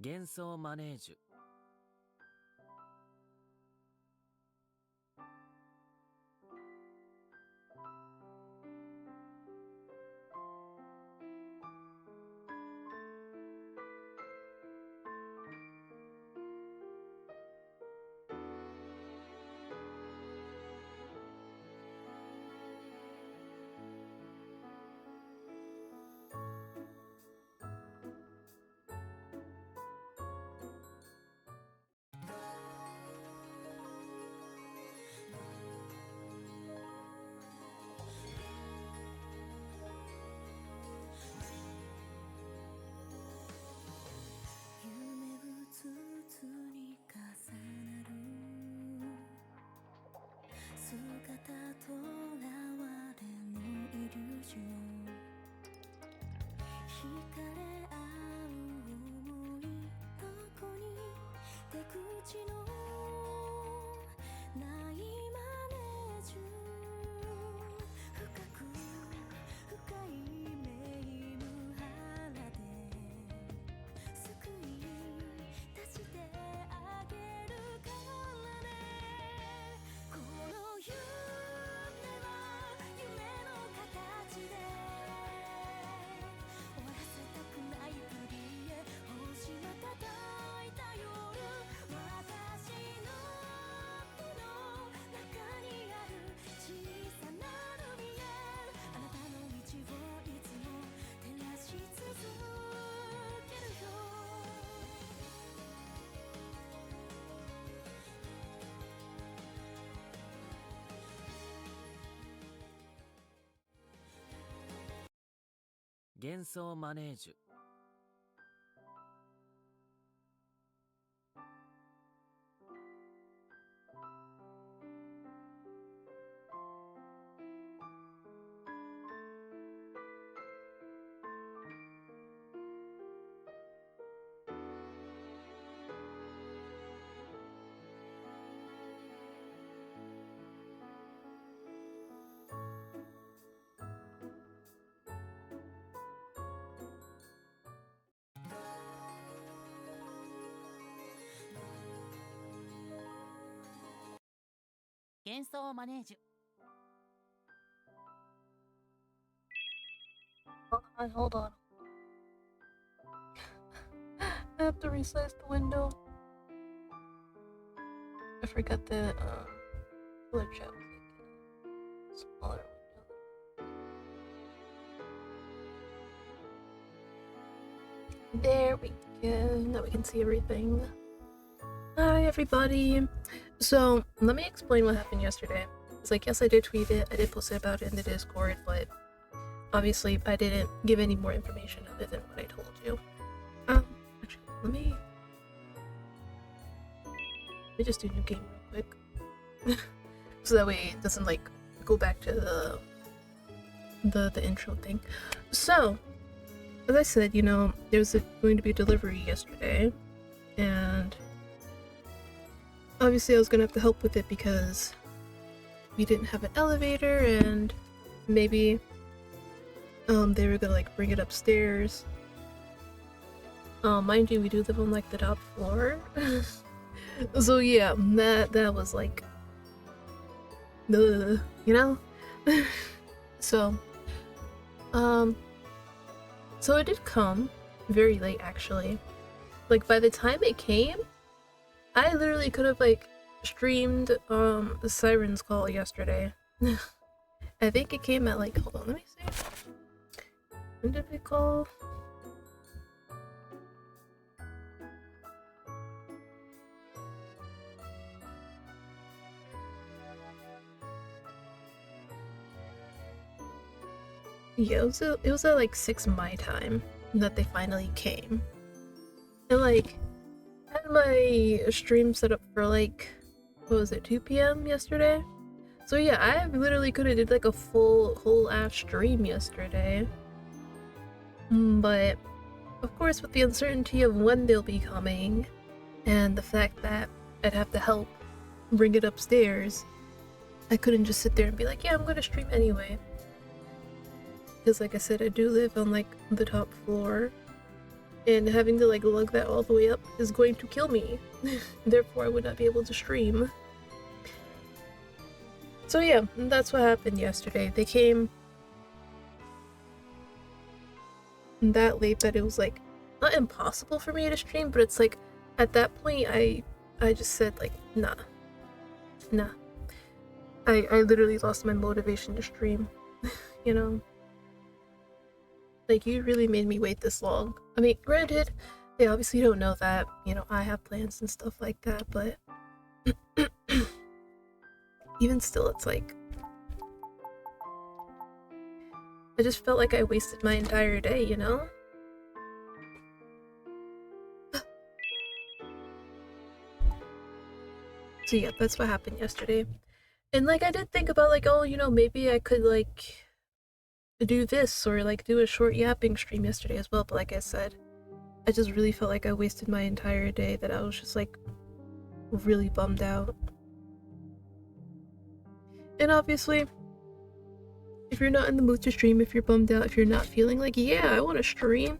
幻想マネージュ。幻想マネージュ。幻想マネージュ。Hold on. I have to resize the window. I forgot the glitch out. Smaller window. There we go. Now we can see everything. Hi everybody. So let me explain what happened yesterday. It's like, yes, I did tweet it. I did post it about it in the Discord, but obviously I didn't give any more information other than what I told you. Actually, let me just do new game real quick. So that way it doesn't like go back to the intro thing. So as I said, you know, there was going to be a delivery yesterday, and obviously I was gonna have to help with it because we didn't have an elevator, and maybe they were gonna like bring it upstairs. Mind you, we do live on like the top floor. So yeah, that was like you know. So so it did come very late actually. Like by the time it came, I literally could have like streamed the Sirens Call yesterday. I think it came at like, hold on, let me see. When did we call? Yeah, it was at like 6 my time that they finally came. And like, I had my stream set up for like, what was it, 2 p.m. yesterday? So yeah, I literally could have did like a whole ass stream yesterday. But of course, with the uncertainty of when they'll be coming, and the fact that I'd have to help bring it upstairs, I couldn't just sit there and be like, yeah, I'm gonna stream anyway. Because like I said, I do live on like the top floor, and having to like lug that all the way up is going to kill me. Therefore, I would not be able to stream. So yeah, that's what happened yesterday. They came that late that it was like not impossible for me to stream, but it's like at that point I just said like nah. I literally lost my motivation to stream. You know? Like you really made me wait this long. I mean, granted, they obviously don't know that, you know, I have plans and stuff like that, but even still it's like I just felt like I wasted my entire day, you know? So yeah, that's what happened yesterday. And like I did think about like, oh, you know, maybe I could like do this or like do a short yapping stream yesterday as well, but like I said, I just really felt like I wasted my entire day, that I was just like really bummed out. And obviously, if you're not in the mood to stream, if you're bummed out, if you're not feeling like, yeah, I want to stream,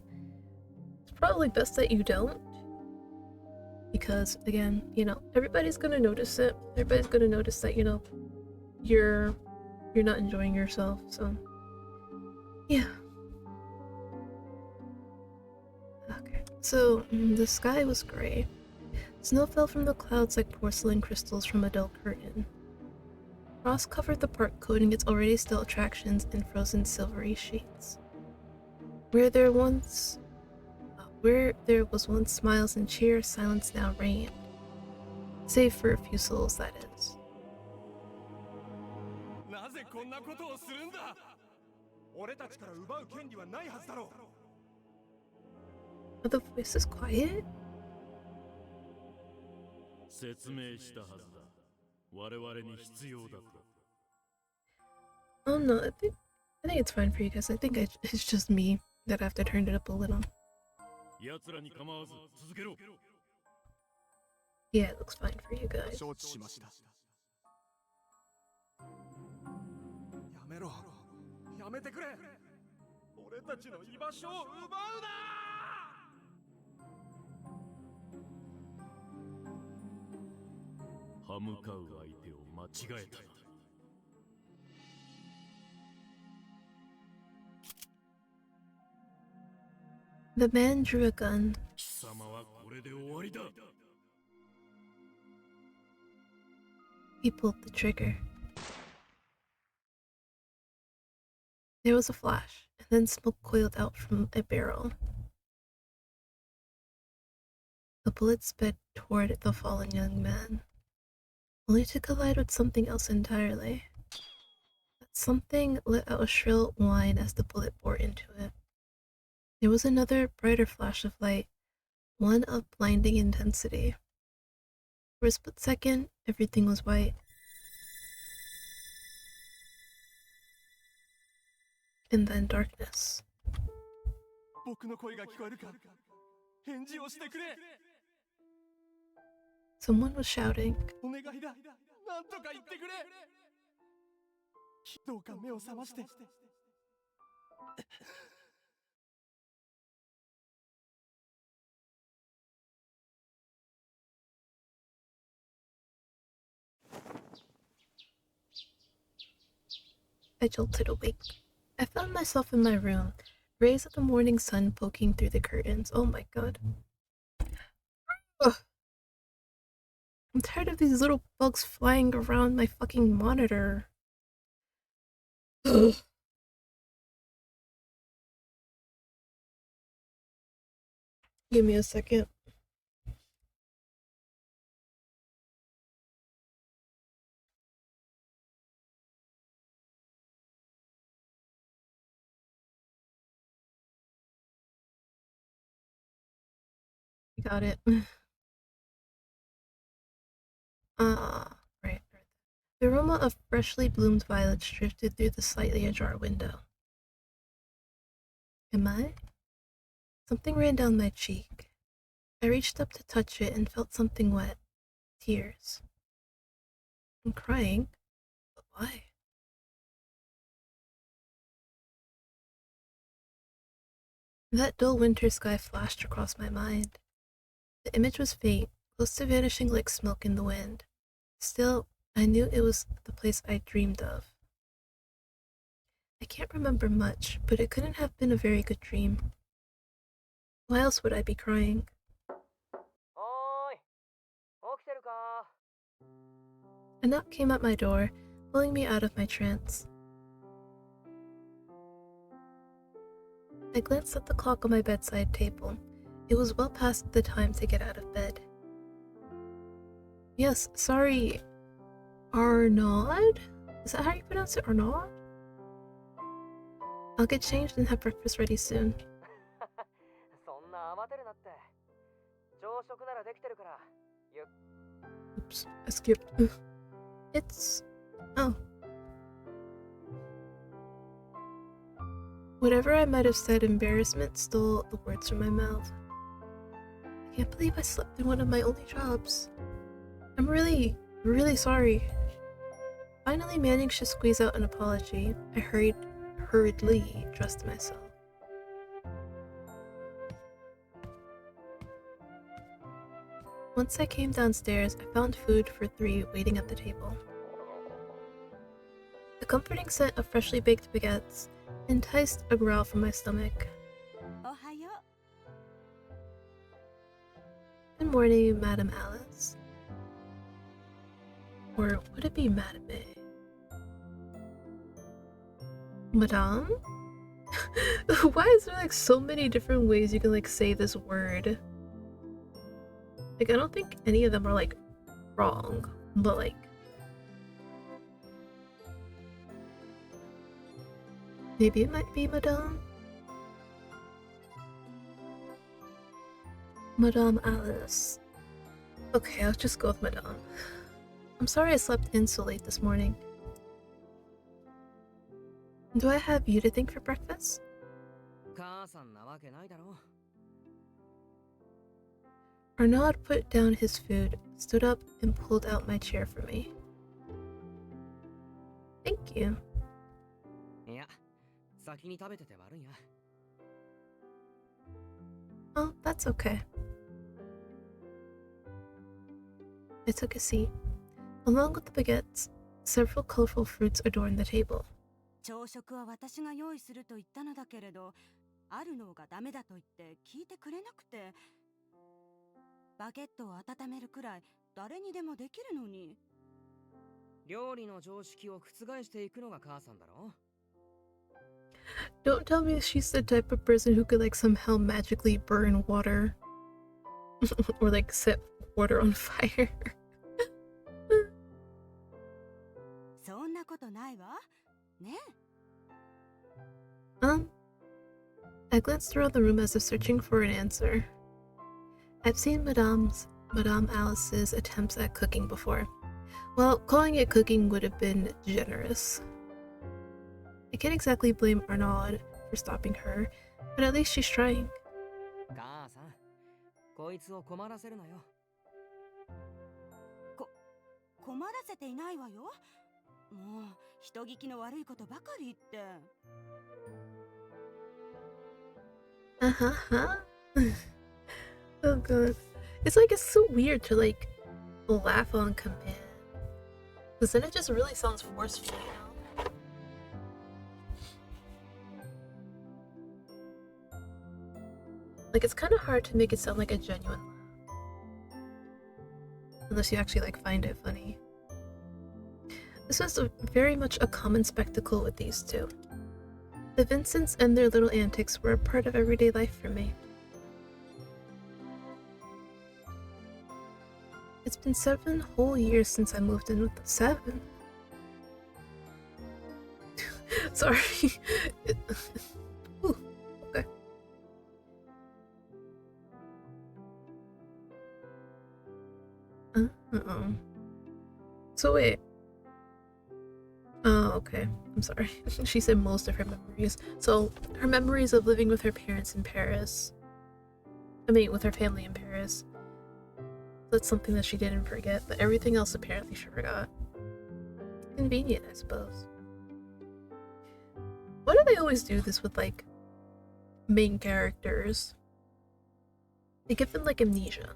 it's probably best that you don't. Because again, you know, everybody's gonna notice it. Everybody's gonna notice that, you know, you're not enjoying yourself, so yeah. Okay. So the sky was gray. Snow fell from the clouds like porcelain crystals from a dull curtain. Frost covered the park, coating its already still attractions in frozen silvery sheets. Where there was once smiles and cheer, silence now reigned. Save for a few souls, that is. Are the voices quiet? Oh no, I think it's fine for you guys. I think it's just me that I have to turn it up a little. Yeah, it looks fine for you guys. The man drew a gun. He pulled the trigger. There was a flash, and then smoke coiled out from a barrel. The bullet sped toward the fallen young man, only to collide with something else entirely. That something let out a shrill whine as the bullet bore into it. There was another, brighter flash of light, one of blinding intensity. For a split second, everything was white. And then darkness. Someone was shouting. I jolted awake. I found myself in my room, rays of the morning sun poking through the curtains. Oh my god. Ugh. I'm tired of these little bugs flying around my fucking monitor. Ugh. Give me a second. Got it. Right. The aroma of freshly bloomed violets drifted through the slightly ajar window. Am I? Something ran down my cheek. I reached up to touch it and felt something wet. Tears. I'm crying. But why? That dull winter sky flashed across my mind. The image was faint, close to vanishing like smoke in the wind. Still, I knew it was the place I dreamed of. I can't remember much, but it couldn't have been a very good dream. Why else would I be crying? おーい、起きてるか？ A knock came at my door, pulling me out of my trance. I glanced at the clock on my bedside table. It was well past the time to get out of bed. Yes, sorry, Arnaud? Is that how you pronounce it, Arnaud? I'll get changed and have breakfast ready soon. そんな慌てるなって。朝食ならできてるから。Oops, I skipped. It's... oh. Whatever I might have said, embarrassment stole the words from my mouth. I can't believe I slept in one of my only jobs. I'm really sorry. Finally managed to squeeze out an apology. I hurriedly dressed myself. Once I came downstairs, I found food for 3 waiting at the table. The comforting scent of freshly baked baguettes enticed a growl from my stomach. Good morning, Madame Alice. Or would it be Madame? Madame? Why is there like so many different ways you can like say this word? Like I don't think any of them are like wrong, but like maybe it might be Madame? Madame Alice. Okay, I'll just go with Madame. I'm sorry I slept in so late this morning. Do I have you to thank for breakfast? 母さんなわけないだろ。 Arnaud put down his food, stood up, and pulled out my chair for me. Thank you. いや、先に食べてて悪いな。 Oh, that's okay. I took a seat. Along with the baguettes, several colorful fruits adorned the table. 朝食は私が用意すると言ったのだけれど、あるのがダメだと言って聞いてくれなくて、バゲットを温めるくらい誰にでもできるのに。料理の常識を覆していくのが母さんだろ。 Don't tell me she's the type of person who could like somehow magically burn water or like set water on fire. そんなことないわ。ね。I glanced around the room as if searching for an answer. I've seen Madame Alice's attempts at cooking before. Well, calling it cooking would have been generous. I can't exactly blame Arnaud for stopping her, but at least she's trying. 母さん、こいつを困らせるなよ。困らせていないわよ。もう人聞きの悪いことばかり言って。Oh god. It's like it's so weird to like laugh on command. Because then it just really sounds forceful, you know? Like it's kind of hard to make it sound like a genuine laugh. Unless you actually like find it funny. This was very much a common spectacle with these two. The Vincents and their little antics were a part of everyday life for me. It's been 7 whole years since I moved in with them. 7? Sorry. Ooh, okay. Uh-oh. So wait. Oh, okay. I'm sorry. She said most of her memories. So, her memories of living with her parents in Paris. I mean, with her family in Paris. That's something that she didn't forget, but everything else apparently she forgot. Convenient, I suppose. Why do they always do this with, like, main characters. They give them like amnesia.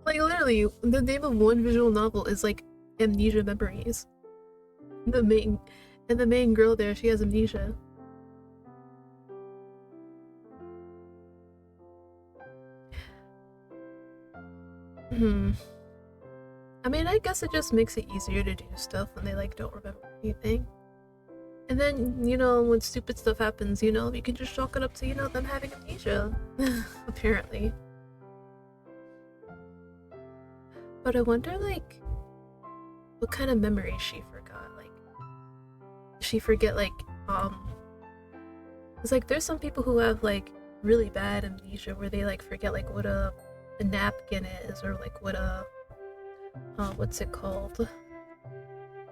Like literally, the name of one visual novel is like Amnesia Memories. The main girl there, she has amnesia. I mean, I guess it just makes it easier to do stuff when they like don't remember anything. And then, you know, when stupid stuff happens, you know, you can just chalk it up to, you know, them having amnesia. Apparently. But I wonder, like, what kind of memories she forgot. Like, did she forget, like, it's like there's some people who have, like, really bad amnesia where they, like, forget, like, what a napkin is, or, like, what a, what's it called?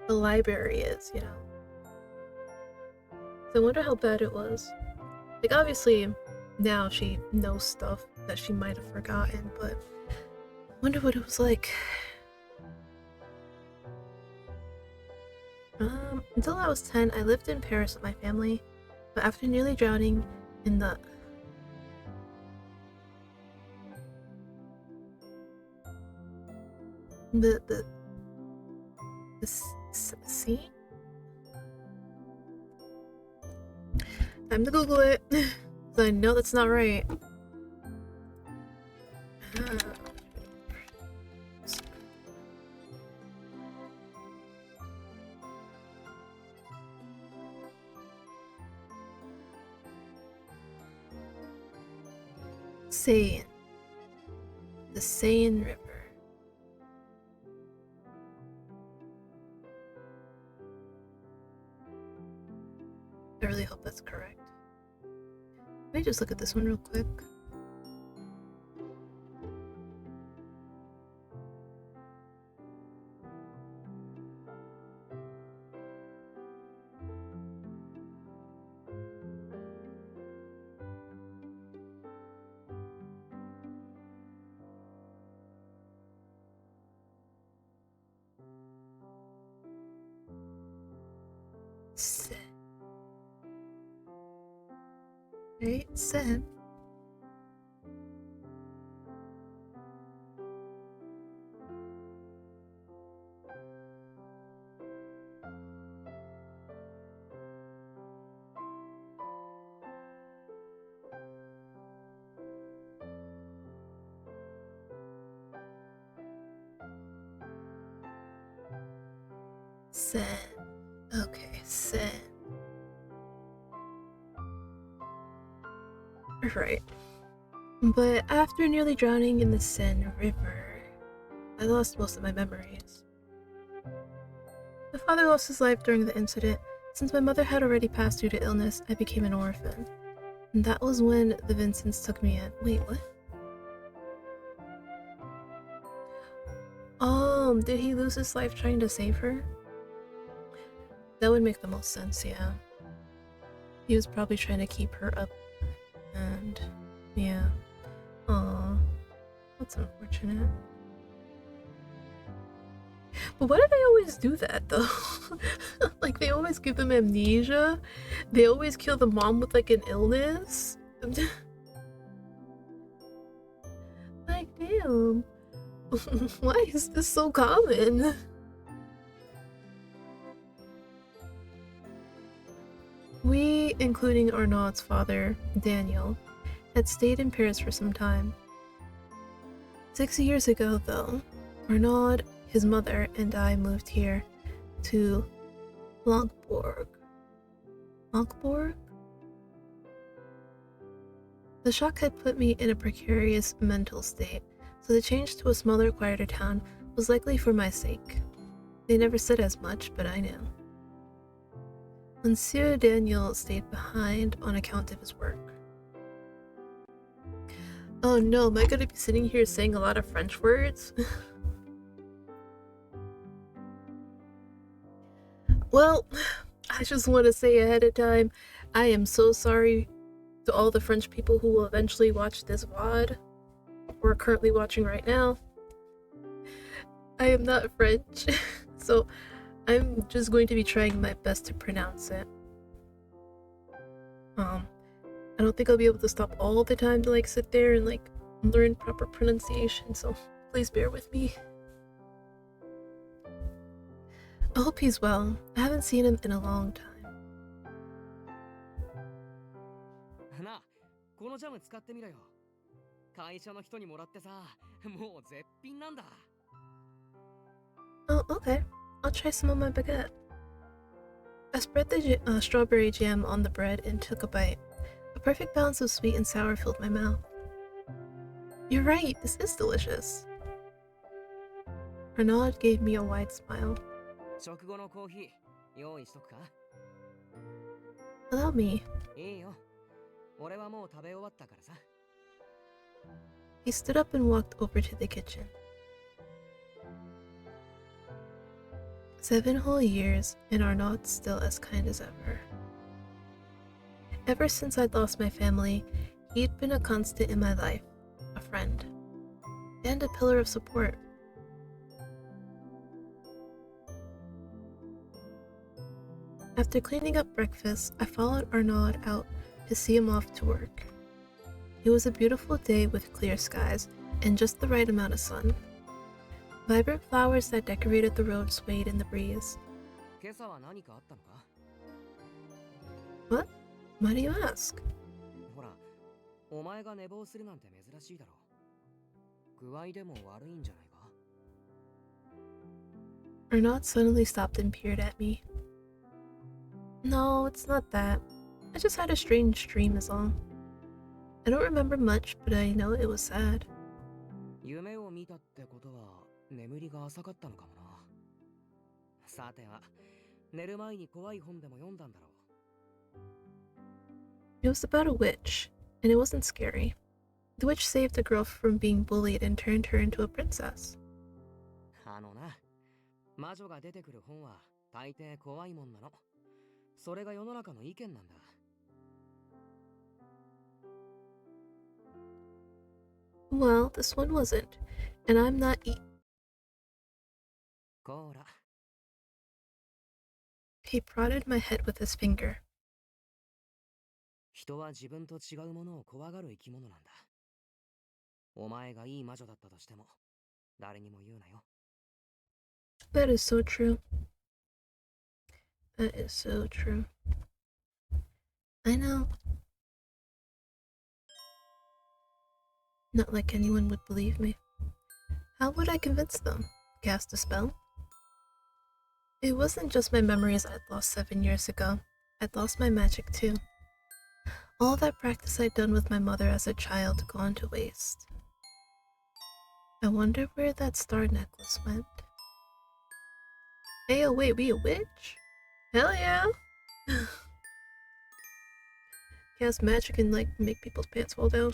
The library is, you know? So I wonder how bad it was. Like, obviously, now she knows stuff that she might have forgotten, but I wonder what it was like. Until I was 10, I lived in Paris with my family, but after nearly drowning in the sea? Time to Google it, so I know that's not right. Seine. The Seine River. I really hope that's correct. Let me just look at this one real quick. Right, Seine. Seine. Okay, Seine. Right. But after nearly drowning in the Seine River, I lost most of my memories. My father lost his life during the incident. Since my mother had already passed due to illness, I became an orphan. And that was when the Vincents took me in. Wait, what? Did he lose his life trying to save her? That would make the most sense, yeah. He was probably trying to keep her up. And, yeah. Aw. That's unfortunate. But why do they always do that, though? Like, they always give them amnesia. They always kill the mom with, like, an illness. Like, damn. Why is this so common? We, including Arnaud's father, Daniel, had stayed in Paris for some time. 6 years ago, though, Arnaud, his mother, and I moved here to Lancebourg. Lancebourg? The shock had put me in a precarious mental state, so the change to a smaller, quieter town was likely for my sake. They never said as much, but I knew. Monsieur Daniel stayed behind on account of his work. Oh no, am I gonna be sitting here saying a lot of French words? Well, I just want to say ahead of time, I am so sorry to all the French people who will eventually watch this VOD. We're currently watching right now. I am not French, so I'm just going to be trying my best to pronounce it. I don't think I'll be able to stop all the time to like sit there and like learn proper pronunciation, so please bear with me. I hope he's well. I haven't seen him in a long time. なあ、このジャム使ってみろよ。会社の人にもらってさ、もう絶品なんだ。Oh, okay. I'll try some on my baguette. I spread the strawberry jam on the bread and took a bite. A perfect balance of sweet and sour filled my mouth. You're right, this is delicious. Renaud gave me a wide smile. 食後のコーヒー、用意しとくか？ Allow me. いいよ。俺はもう食べ終わったからさ。He stood up and walked over to the kitchen. 7 whole years, and Arnaud's still as kind as ever. Ever since I'd lost my family, he'd been a constant in my life, a friend, and a pillar of support. After cleaning up breakfast, I followed Arnaud out to see him off to work. It was a beautiful day with clear skies and just the right amount of sun. Vibrant flowers that decorated the road swayed in the breeze. 今朝は何かあったのか？ What? Why do you ask? ほら、お前が寝坊するなんて珍しいだろう。具合でも悪いんじゃないか？ Arnaud suddenly stopped and peered at me. No, it's not that. I just had a strange dream is all. I don't remember much, but I know it was sad. 夢を見たってことは眠りが浅かったのかもな。さては、寝る前に怖い本でも読んだんだろう。It was about a witch, and it wasn't scary. The witch saved a girl from being bullied and turned her into a princess. あのな、魔女が出てくる本は大抵怖いもんなの。それが世の中の意見なんだ。Well, this one wasn't, and I'm notこら。He prodded my head with his finger. 人は自分と違うものを怖がる生き物なんだ。お前がいい魔女だったとしても、誰にも言うなよ。That is so true. That is so true. I know. Not like anyone would believe me. How would I convince them? Cast a spell? It wasn't just my memories I'd lost 7 years ago. I'd lost my magic too. All that practice I'd done with my mother as a child gone to waste. I wonder where that star necklace went. Hey, oh wait, we a witch? Hell yeah! Cast magic and like make people's pants fall down.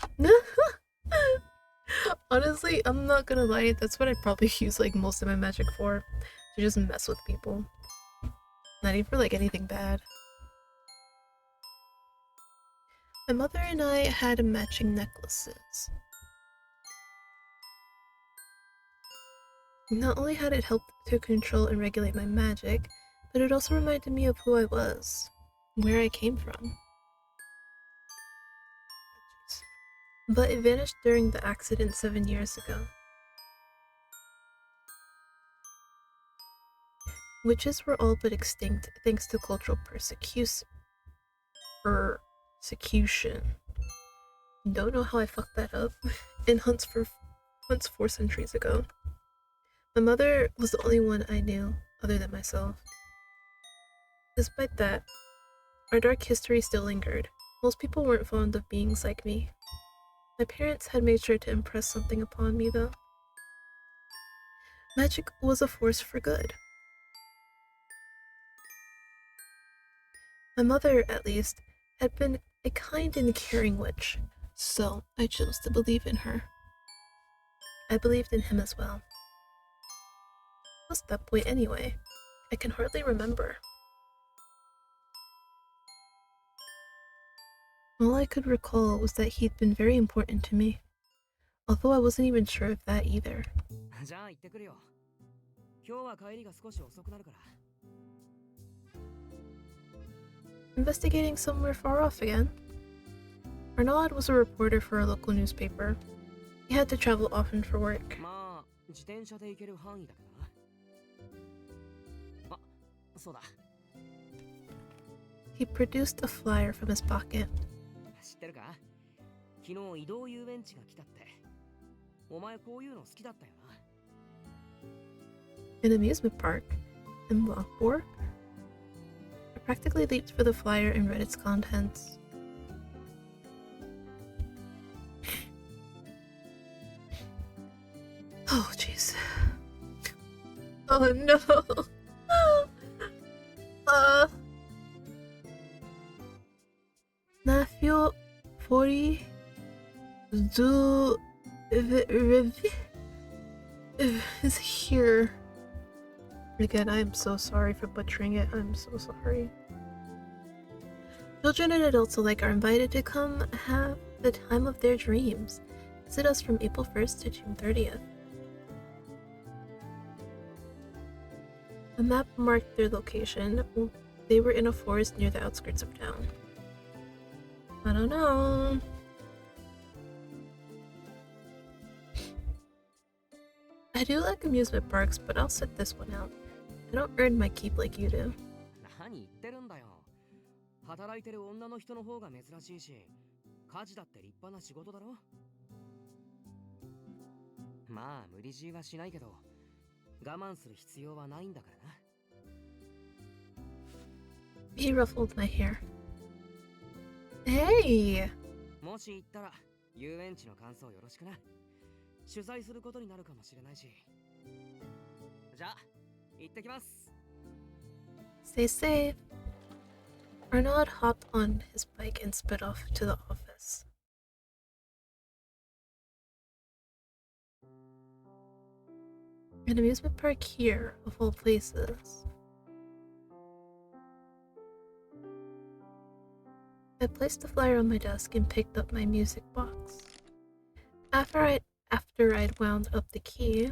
Honestly, I'm not gonna lie, that's what I'd probably use like most of my magic for. To just mess with people. Not even for like anything bad. My mother and I had matching necklaces. Not only had it helped to control and regulate my magic, but it also reminded me of who I was, where I came from. But it vanished during the accident 7 years ago. Witches were all but extinct thanks to cultural persecution. Don't know how I fucked that up. In hunts 4 centuries ago. My mother was the only one I knew other than myself. Despite that, our dark history still lingered. Most people weren't fond of beings like me. My parents had made sure to impress something upon me, though. Magic was a force for good. My mother, at least, had been a kind and caring witch, so I chose to believe in her. I believed in him as well. Who was that boy anyway? I can hardly remember. All I could recall was that he'd been very important to me, although I wasn't even sure of that either. じゃあ行ってくるよ。今日は帰りが少し遅くなるから。Investigating somewhere far off again? Arnaud was a reporter for a local newspaper. He had to travel often for work. まあ自転車で行ける範囲だけどな。あ、そうだ。 He produced a flyer from his pocket. 知ってるか？昨日移動遊園地が来たって。お前こういうの好きだったよな。 An amusement park in Lockport. I practically leaped for the flyer and read its contents. Oh, jeez. Oh, no. Nafio 40 is here. Again, I am so sorry for butchering it. I'm so sorry. Children and adults alike are invited to come have the time of their dreams. Visit us from April 1st to June 30th. A map marked their location. They were in a forest near the outskirts of town. I don't know. I do like amusement parks, but I'll sit this one out. I don't earn my keep like you do. 何言ってるんだよ。働いてる女の人の方が珍しいし、家事だって立派な仕事だろ。まあ無理強いはしないけど、我慢する必要はないんだからな。He ruffled my hair. Hey! もし行ったら遊園地の感想よろしくな。取材することになるかもしれないし。じゃあ、行ってきます。 Stay safe. Arnaud hopped on his bike and sped off to the office. An amusement park here, of all places. I placed the flyer on my desk and picked up my music box. After I'd wound up the key,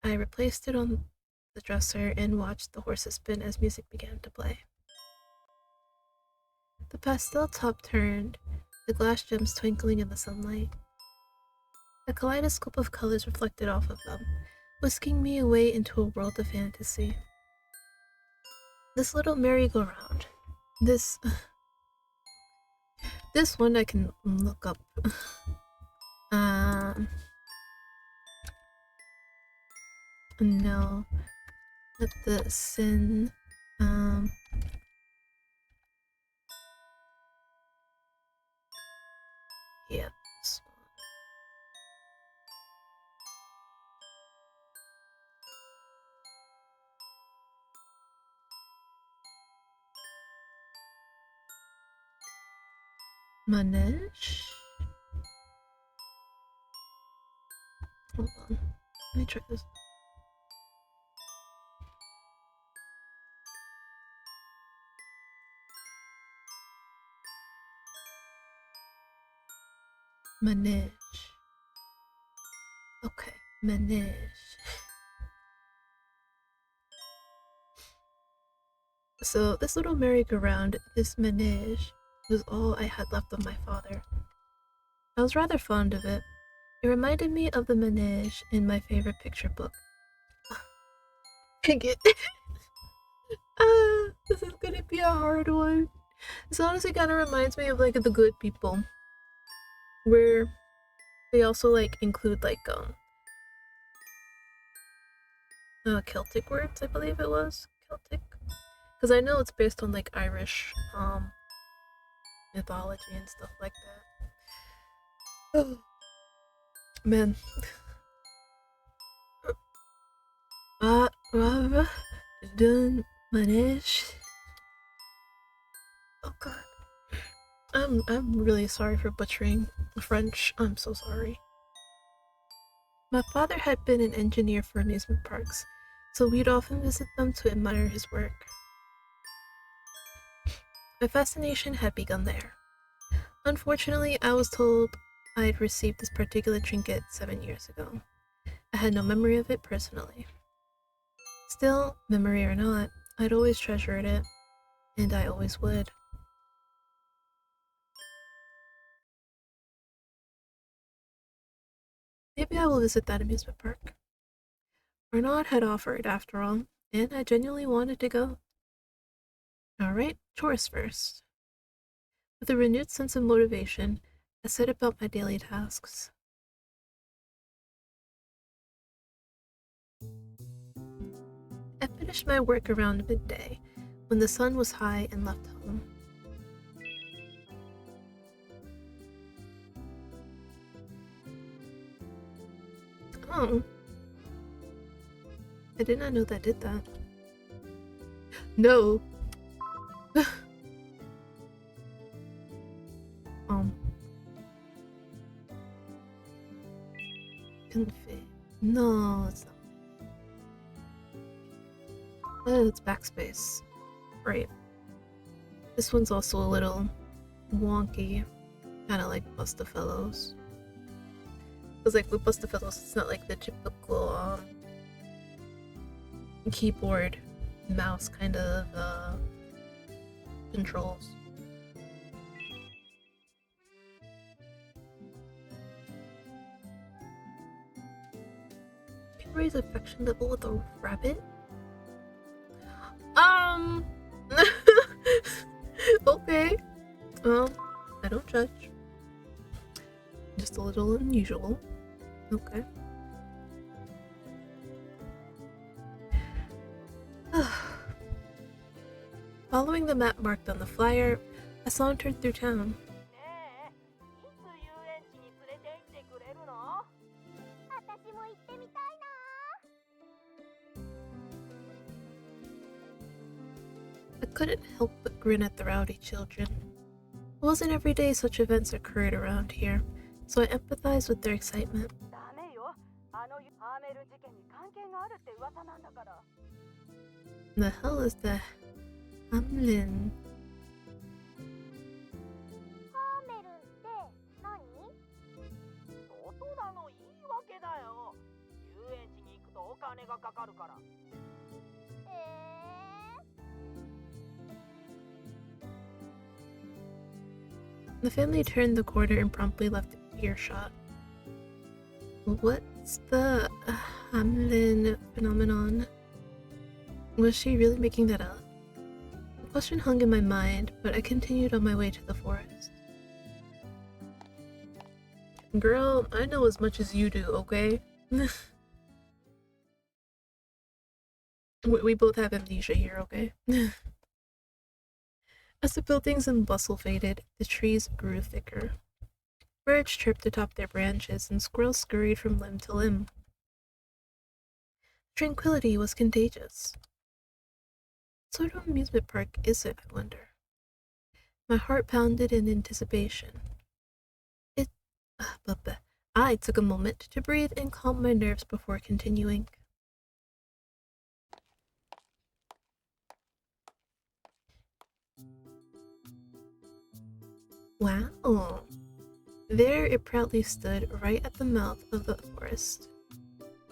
I replaced it on the dresser and watched the horses spin as music began to play. The pastel top turned, the glass gems twinkling in the sunlight. A kaleidoscope of colors reflected off of them, whisking me away into a world of fantasy. This little merry-go-round. This one I can look up. No. Not the sin. Yeah, this one. Manege? Hold on. Let me try this. Manege. Okay, manege. So this little merry-go-round, this manege, was all I had left of my father. I was rather fond of it. It reminded me of the manege in my favorite picture book. Dang it. This is gonna be a hard one. This honestly kind of reminds me of like The Good People, where they also like include like Celtic words, I believe it was Celtic, because I know it's based on like Irish mythology and stuff like that. Oh man. Done manage. Oh god. I'm really sorry for butchering French. I'm so sorry. My father had been an engineer for amusement parks, so we'd often visit them to admire his work. My fascination had begun there. Unfortunately, I was told I'd received this particular trinket 7 years ago. I had no memory of it personally. Still, memory or not, I'd always treasured it, and I always would. Maybe I will visit that amusement park. Arnaud had offered, after all, and I genuinely wanted to go. Alright, chores first. With a renewed sense of motivation, I set about my daily tasks. I finished my work around midday, when the sun was high, and left home. Oh. I did not know that did that. No. Config. No, it's not. Oh, it's backspace. Right. This one's also a little wonky. Kinda like Bustafellows. Because like with Bustafellows, it's not like the typical keyboard mouse kind of controls. Can raise affection level with a rabbit? Okay. I don't judge. Just a little unusual. Okay. Following the map marked on the flyer, I sauntered through town. I couldn't help but grin at the rowdy children. It wasn't every day such events occurred around here, so I empathized with their excitement. The hell is the Hamlin? The family turned the corner and promptly left earshot. What's the Hamlin phenomenon? Was she really making that up? The question hung in my mind, but I continued on my way to the forest. Girl, I know as much as you do, okay? We both have amnesia here, okay? As the buildings and bustle faded, the trees grew thicker. Birds chirped atop their branches, and squirrels scurried from limb to limb. Tranquility was contagious. What sort of amusement park is it, I wonder? My heart pounded in anticipation. I took a moment to breathe and calm my nerves before continuing. Wow. There it proudly stood, right at the mouth of the forest.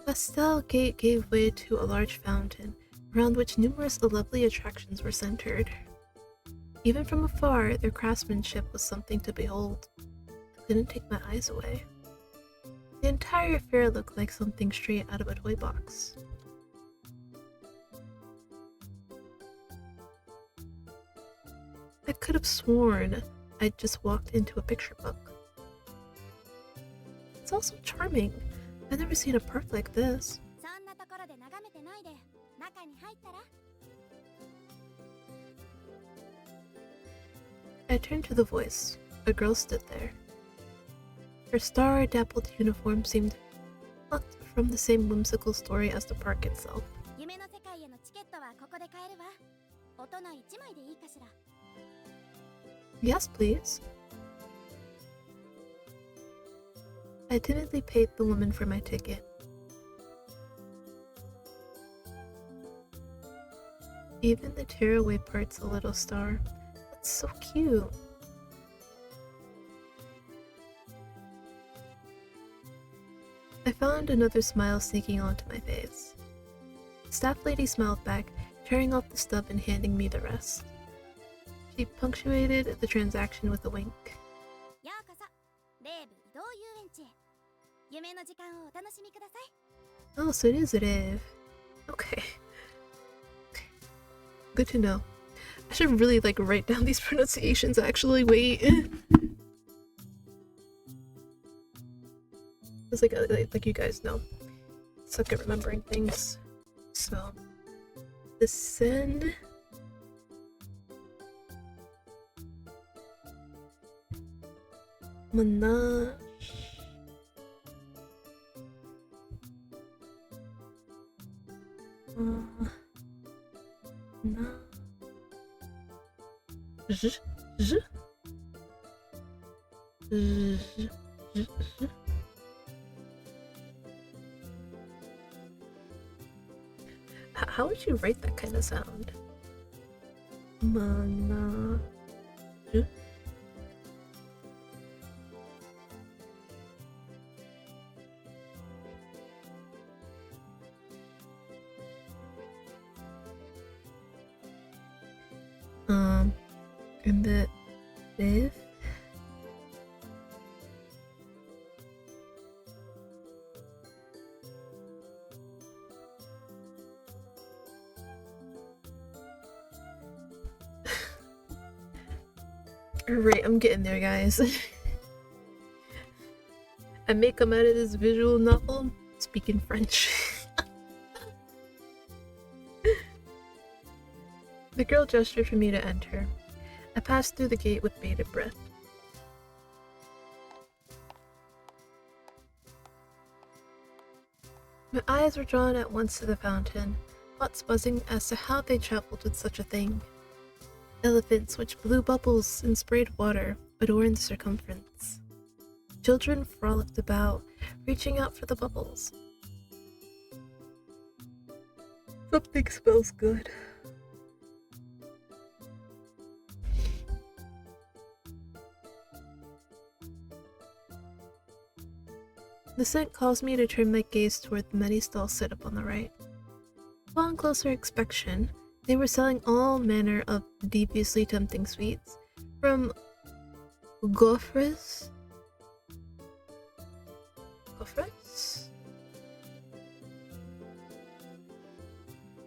A stile gate gave way to a large fountain, around which numerous lovely attractions were centered. Even from afar, their craftsmanship was something to behold. I couldn't take my eyes away. The entire affair looked like something straight out of a toy box. I could have sworn I'd just walked into a picture book. It's also charming. I've never seen a park like this. I turned to the voice. A girl stood there. Her star-dappled uniform seemed plucked from the same whimsical story as the park itself. Yes, please. I timidly paid the woman for my ticket. Even the tearaway part's a little star. That's so cute. I found another smile sneaking onto my face. The staff lady smiled back, tearing off the stub and handing me the rest. She punctuated the transaction with a wink. Oh, so it is Rev. Okay. Good to know. I should really like write down these pronunciations actually. Wait. It's like you guys know. Suck at remembering things. So the Sen. Manage. Na. Z. Z. Z. Z. Z. How would you write that kind of sound? Manage. And the Rev. Alright, I'm getting there, guys. I may come out of this visual novel speaking French. The girl gestured for me to enter. I passed through the gate with bated breath. My eyes were drawn at once to the fountain, thoughts buzzing as to how they traveled with such a thing. Elephants which blew bubbles and sprayed water adorned the circumference. Children frolicked about, reaching out for the bubbles. Something smells good. The scent caused me to turn my gaze toward the many stalls set up on the right. Upon closer inspection, they were selling all manner of deviously tempting sweets, from gaufres. Gaufres?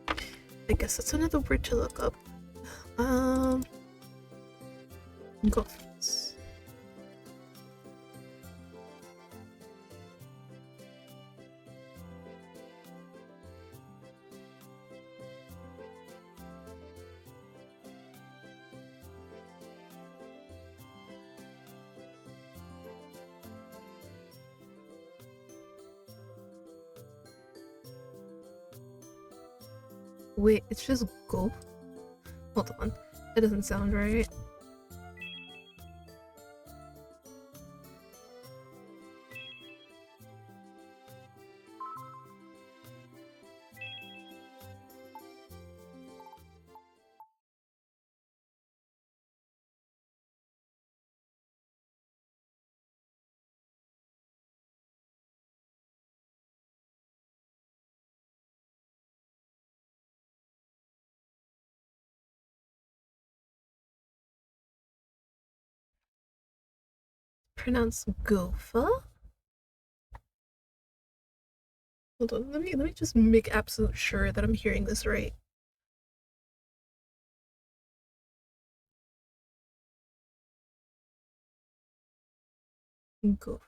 I guess that's another word to look up. Gaufres. Wait, it's just go? Hold on. That doesn't sound right. Pronounced Gofa? Hold on, let me just make absolute sure that I'm hearing this right. Gofa.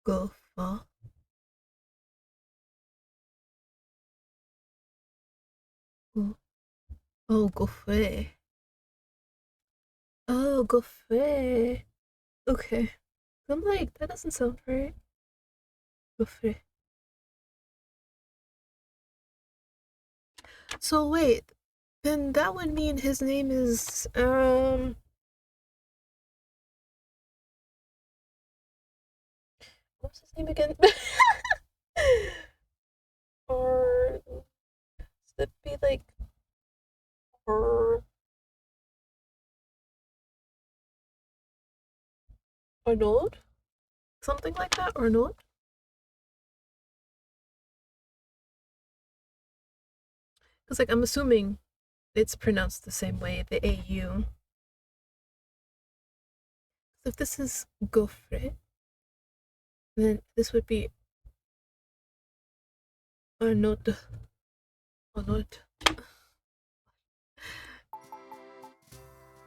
Gofa. Oh, Gofre. Oh, Gofre. Okay. I'm like, that doesn't sound right. Gofre. So wait, then that would mean his name is what's his name again? Or should it be like or Arnold? Something like that? Arnold? Because like I'm assuming it's pronounced the same way, the AU. So if this is gofre, then this would be anod. Anod.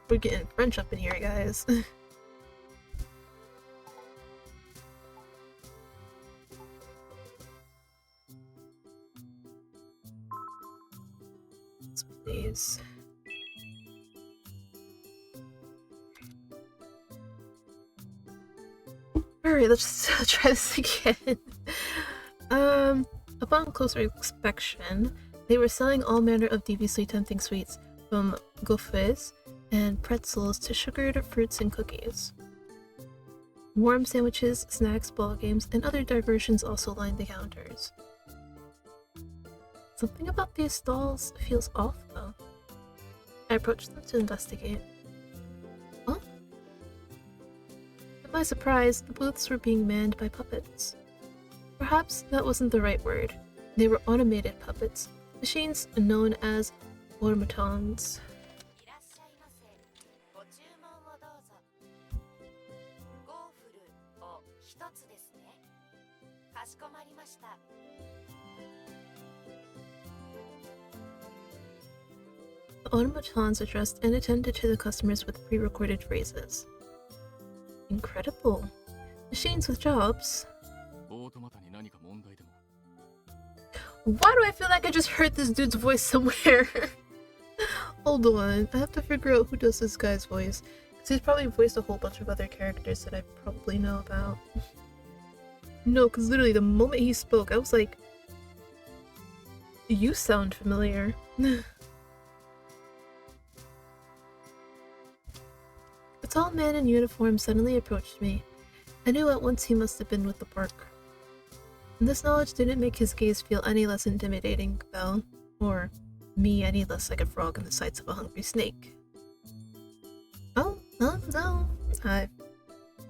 We're getting French up in here, guys. Please. Alright, let's try this again. Upon closer inspection, they were selling all manner of deviously tempting sweets, from gofres and pretzels to sugared fruits and cookies. Warm sandwiches, snacks, ball games, and other diversions also lined the counters. Something about these stalls feels off, though. I approached them to investigate. Huh? To my surprise, the booths were being manned by puppets. Perhaps that wasn't the right word. They were automated puppets, machines known as automatons. The automatons addressed and attended to the customers with pre-recorded phrases. Incredible. Machines with jobs. Why do I feel like I just heard this dude's voice somewhere? Hold on, I have to figure out who does this guy's voice. Because he's probably voiced a whole bunch of other characters that I probably know about. No, because literally the moment he spoke, I was like, you sound familiar. A tall man in uniform suddenly approached me. I knew at once he must have been with the park. And this knowledge didn't make his gaze feel any less intimidating, though, or me any less like a frog in the sights of a hungry snake. Oh, no, I've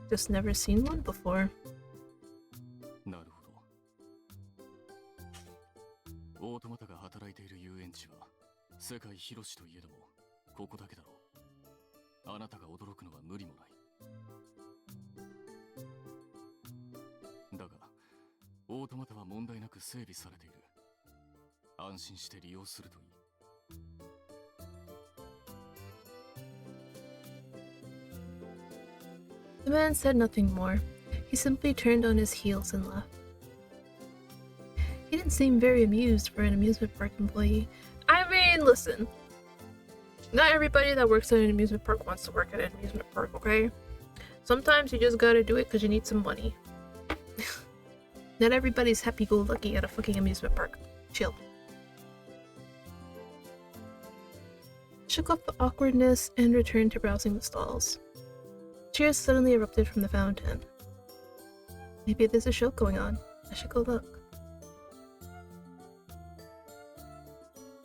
just never seen one before. なるほど。オートマタが働いている遊園地は世界広しといえどもここだけだろう。あなたが驚くのは無理もない。だが、オートマタは問題なく整備されている。安心して利用するといい。The man said nothing more. He simply turned on his heels and left. He didn't seem very amused for an amusement park employee. I mean, listen. Not everybody that works at an amusement park wants to work at an amusement park, okay? Sometimes you just gotta do it because you need some money. Not everybody's happy-go-lucky at a fucking amusement park. Chill. Shook off the awkwardness and returned to browsing the stalls. Cheers suddenly erupted from the fountain. Maybe there's a show going on. I should go look.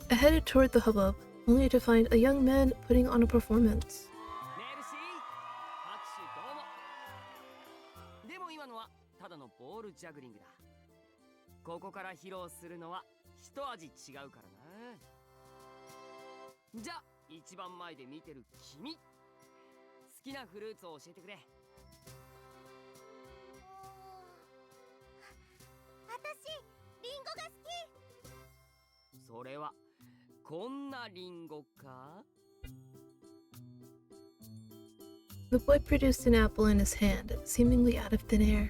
I headed toward the hubbub, only to find a young man putting on a performance. でも今のはただのボールジャグリングだ。ここから披露するのは一味違うからな。じゃあ一番前で見てる君、好きなフルーツを教えてくれ。私リンゴが好き。それはこんなリンゴか？ The boy produced an apple in his hand, seemingly out of thin air.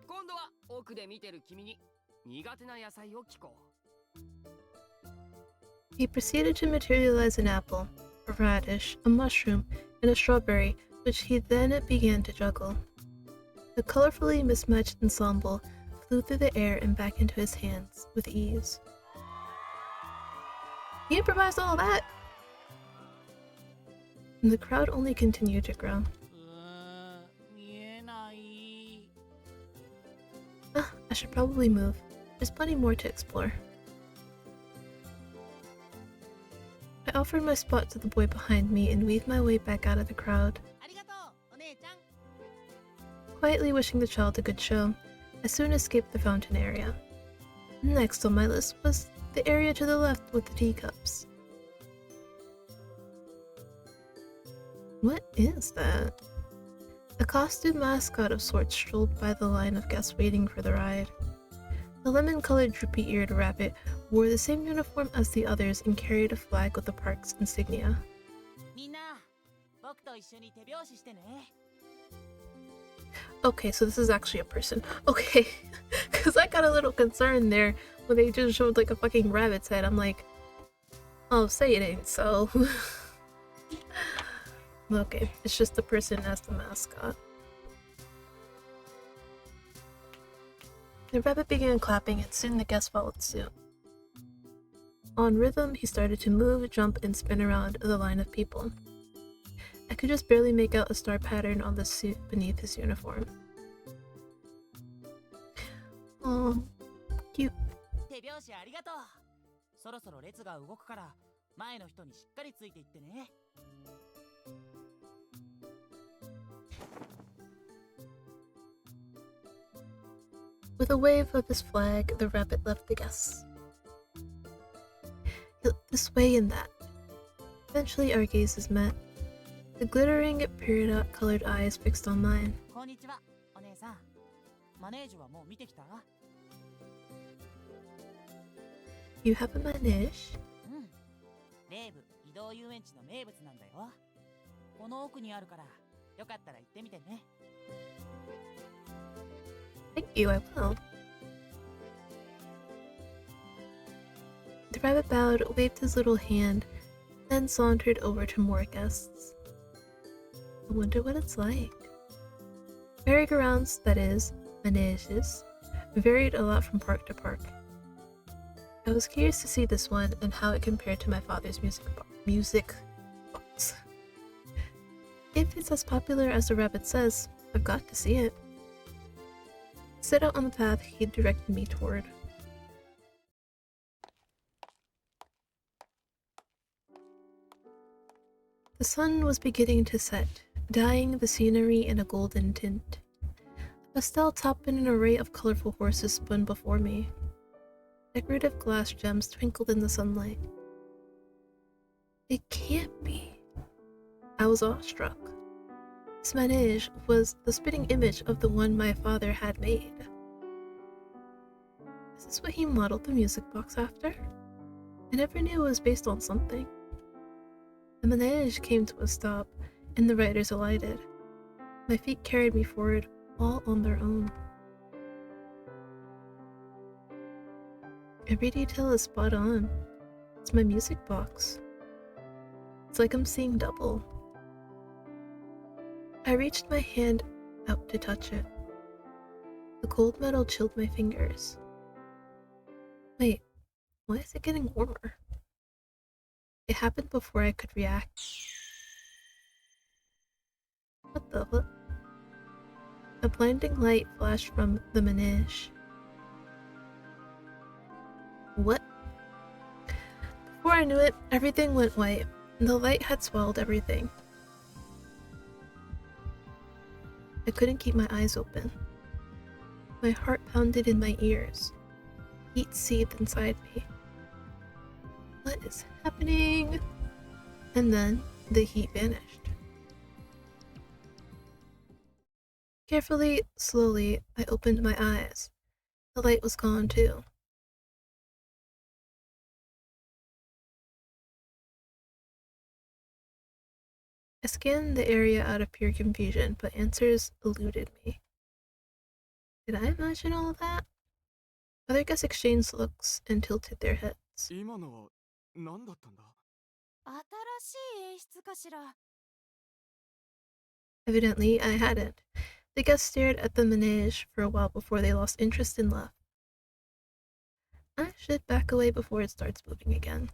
今度は奥で見てる君に苦手な野菜を聞こう。He proceeded to materialize an apple, a radish, a mushroom, and a strawberry, which he then began to juggle. The colorfully mismatched ensemble flew through the air and back into his hands with ease. He improvised all that? And the crowd only continued to grow. I should probably move. There's plenty more to explore. I offered my spot to the boy behind me and weaved my way back out of the crowd. Quietly wishing the child a good show, I soon escaped the fountain area. Next on my list was The area to the left with the teacups. What is that? A costume mascot of sorts strolled by the line of guests waiting for the ride. The lemon-colored droopy-eared rabbit wore the same uniform as the others and carried a flag with the park's insignia. Okay, so this is actually a person. Okay, because I got a little concerned there when they just showed like a fucking rabbit's head. I'm like, oh, say it ain't so. Okay, it's just the person as the mascot. The rabbit began clapping and soon the guests followed suit. On rhythm, he started to move, jump, and spin around the line of people. I could just barely make out a star pattern on the suit beneath his uniform. Oh, cute. With a wave of his flag, the rabbit left the guests. He looked this way and that. Eventually, our gazes met. The glittering, peridot-colored eyes fixed on mine. You have a manege? Thank you, I will. The rabbit bowed, waved his little hand, then sauntered over to more guests. I wonder what it's like. Merry-go-rounds, that is, maneges, varied a lot from park to park. I was curious to see this one and how it compared to my father's music box. If it's as popular as the rabbit says, I've got to see it. Set out on the path he directed me toward. The sun was beginning to set, dyeing the scenery in a golden tint. A pastel top and an array of colorful horses spun before me. Decorative glass gems twinkled in the sunlight. It can't be. I was awestruck. This manege was the spitting image of the one my father had made. Is this what he modeled the music box after? I never knew it was based on something. The manege came to a stop, and the riders alighted. My feet carried me forward, all on their own. Every detail is spot on. It's my music box. It's like I'm seeing double. I reached my hand out to touch it. The cold metal chilled my fingers. Wait, why is it getting warmer? It happened before I could react. What the what? A blinding light flashed from the manege. What? Before I knew it, everything went white, and the light had swallowed everything. I couldn't keep my eyes open. My heart pounded in my ears. Heat seethed inside me. What is happening? And then the heat vanished. Carefully, slowly, I opened my eyes. The light was gone too. I scanned the area out of pure confusion, but answers eluded me. Did I imagine all of that? Other guests exchanged looks and tilted their heads. 今のは何だったんだ？ Evidently, I hadn't. The guests stared at the manege for a while before they lost interest and left. I should back away before it starts moving again.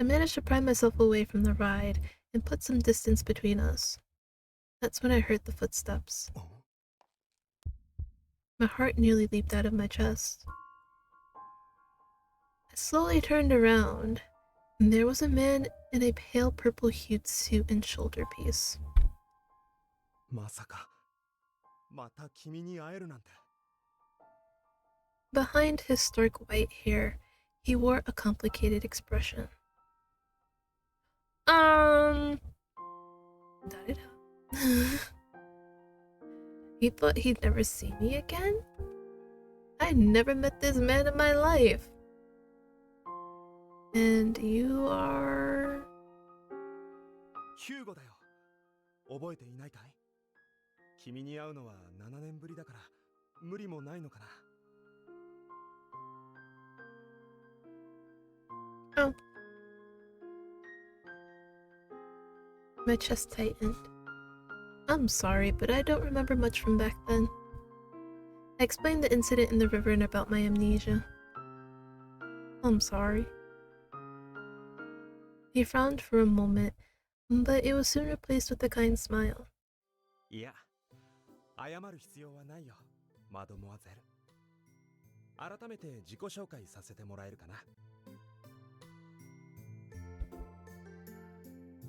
I managed to pry myself away from the ride and put some distance between us. That's when I heard the footsteps. My heart nearly leaped out of my chest. I slowly turned around, and there was a man in a pale purple-hued suit and shoulder piece. まさかまた君に会えるなんて。Behind his stark white hair, he wore a complicated expression. Got it out. He thought he'd never see me again? I never met this man in my life. And you are... ヒューゴだよ。覚えていないかい？君に会うのは7年ぶりだから無理もないのかな。Oh. My chest tightened. I'm sorry, but I don't remember much from back then. I explained the incident in the river and about my amnesia. I'm sorry. He frowned for a moment, but it was soon replaced with a kind smile. いや、謝る必要はないよ、マドモアゼル。改めて自己紹介させてもらえるかな。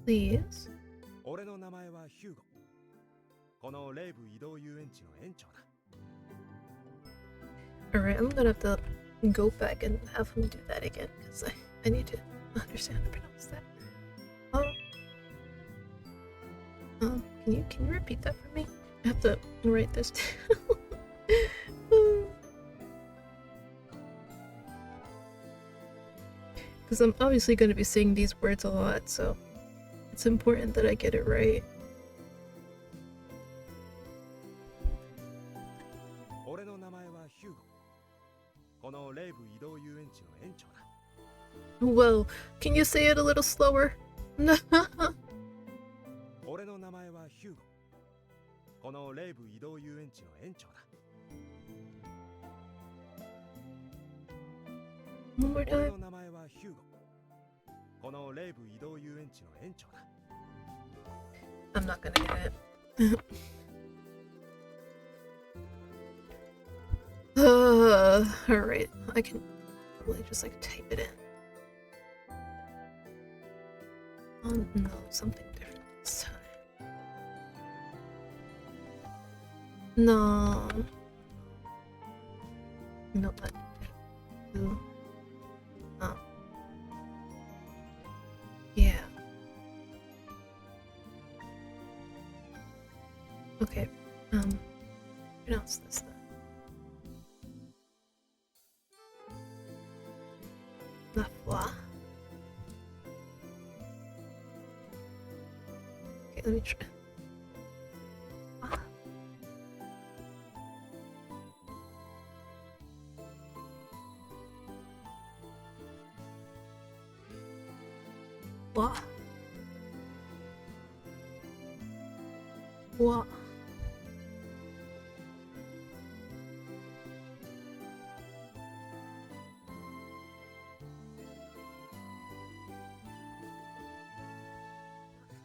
Please? 俺の名前はヒューゴ。このレイブ移動遊園地の園長だ。Alright, I'm gonna have to go back and have him do that again, because I need to understand how to pronounce that. Can you repeat that for me? I have to write this down. Because I'm obviously going to be saying these words a lot, so it's important that I get it right. 俺の名前はヒューゴ。このレイブ移動遊園地の園長だ。Well, can you say it a little slower? 俺の名前はヒューゴ。このレイブ移動遊園地の園長だ。One more 俺 time. の名前はヒューゴ。このレイブ移動遊園地の園長だ。I'm not gonna get it. Alright, I can probably just like type it in. Oh no, something different this time. No. No, what? Yeah. Okay, pronounce this then. La foi. Okay, let me try. Ah. What? What?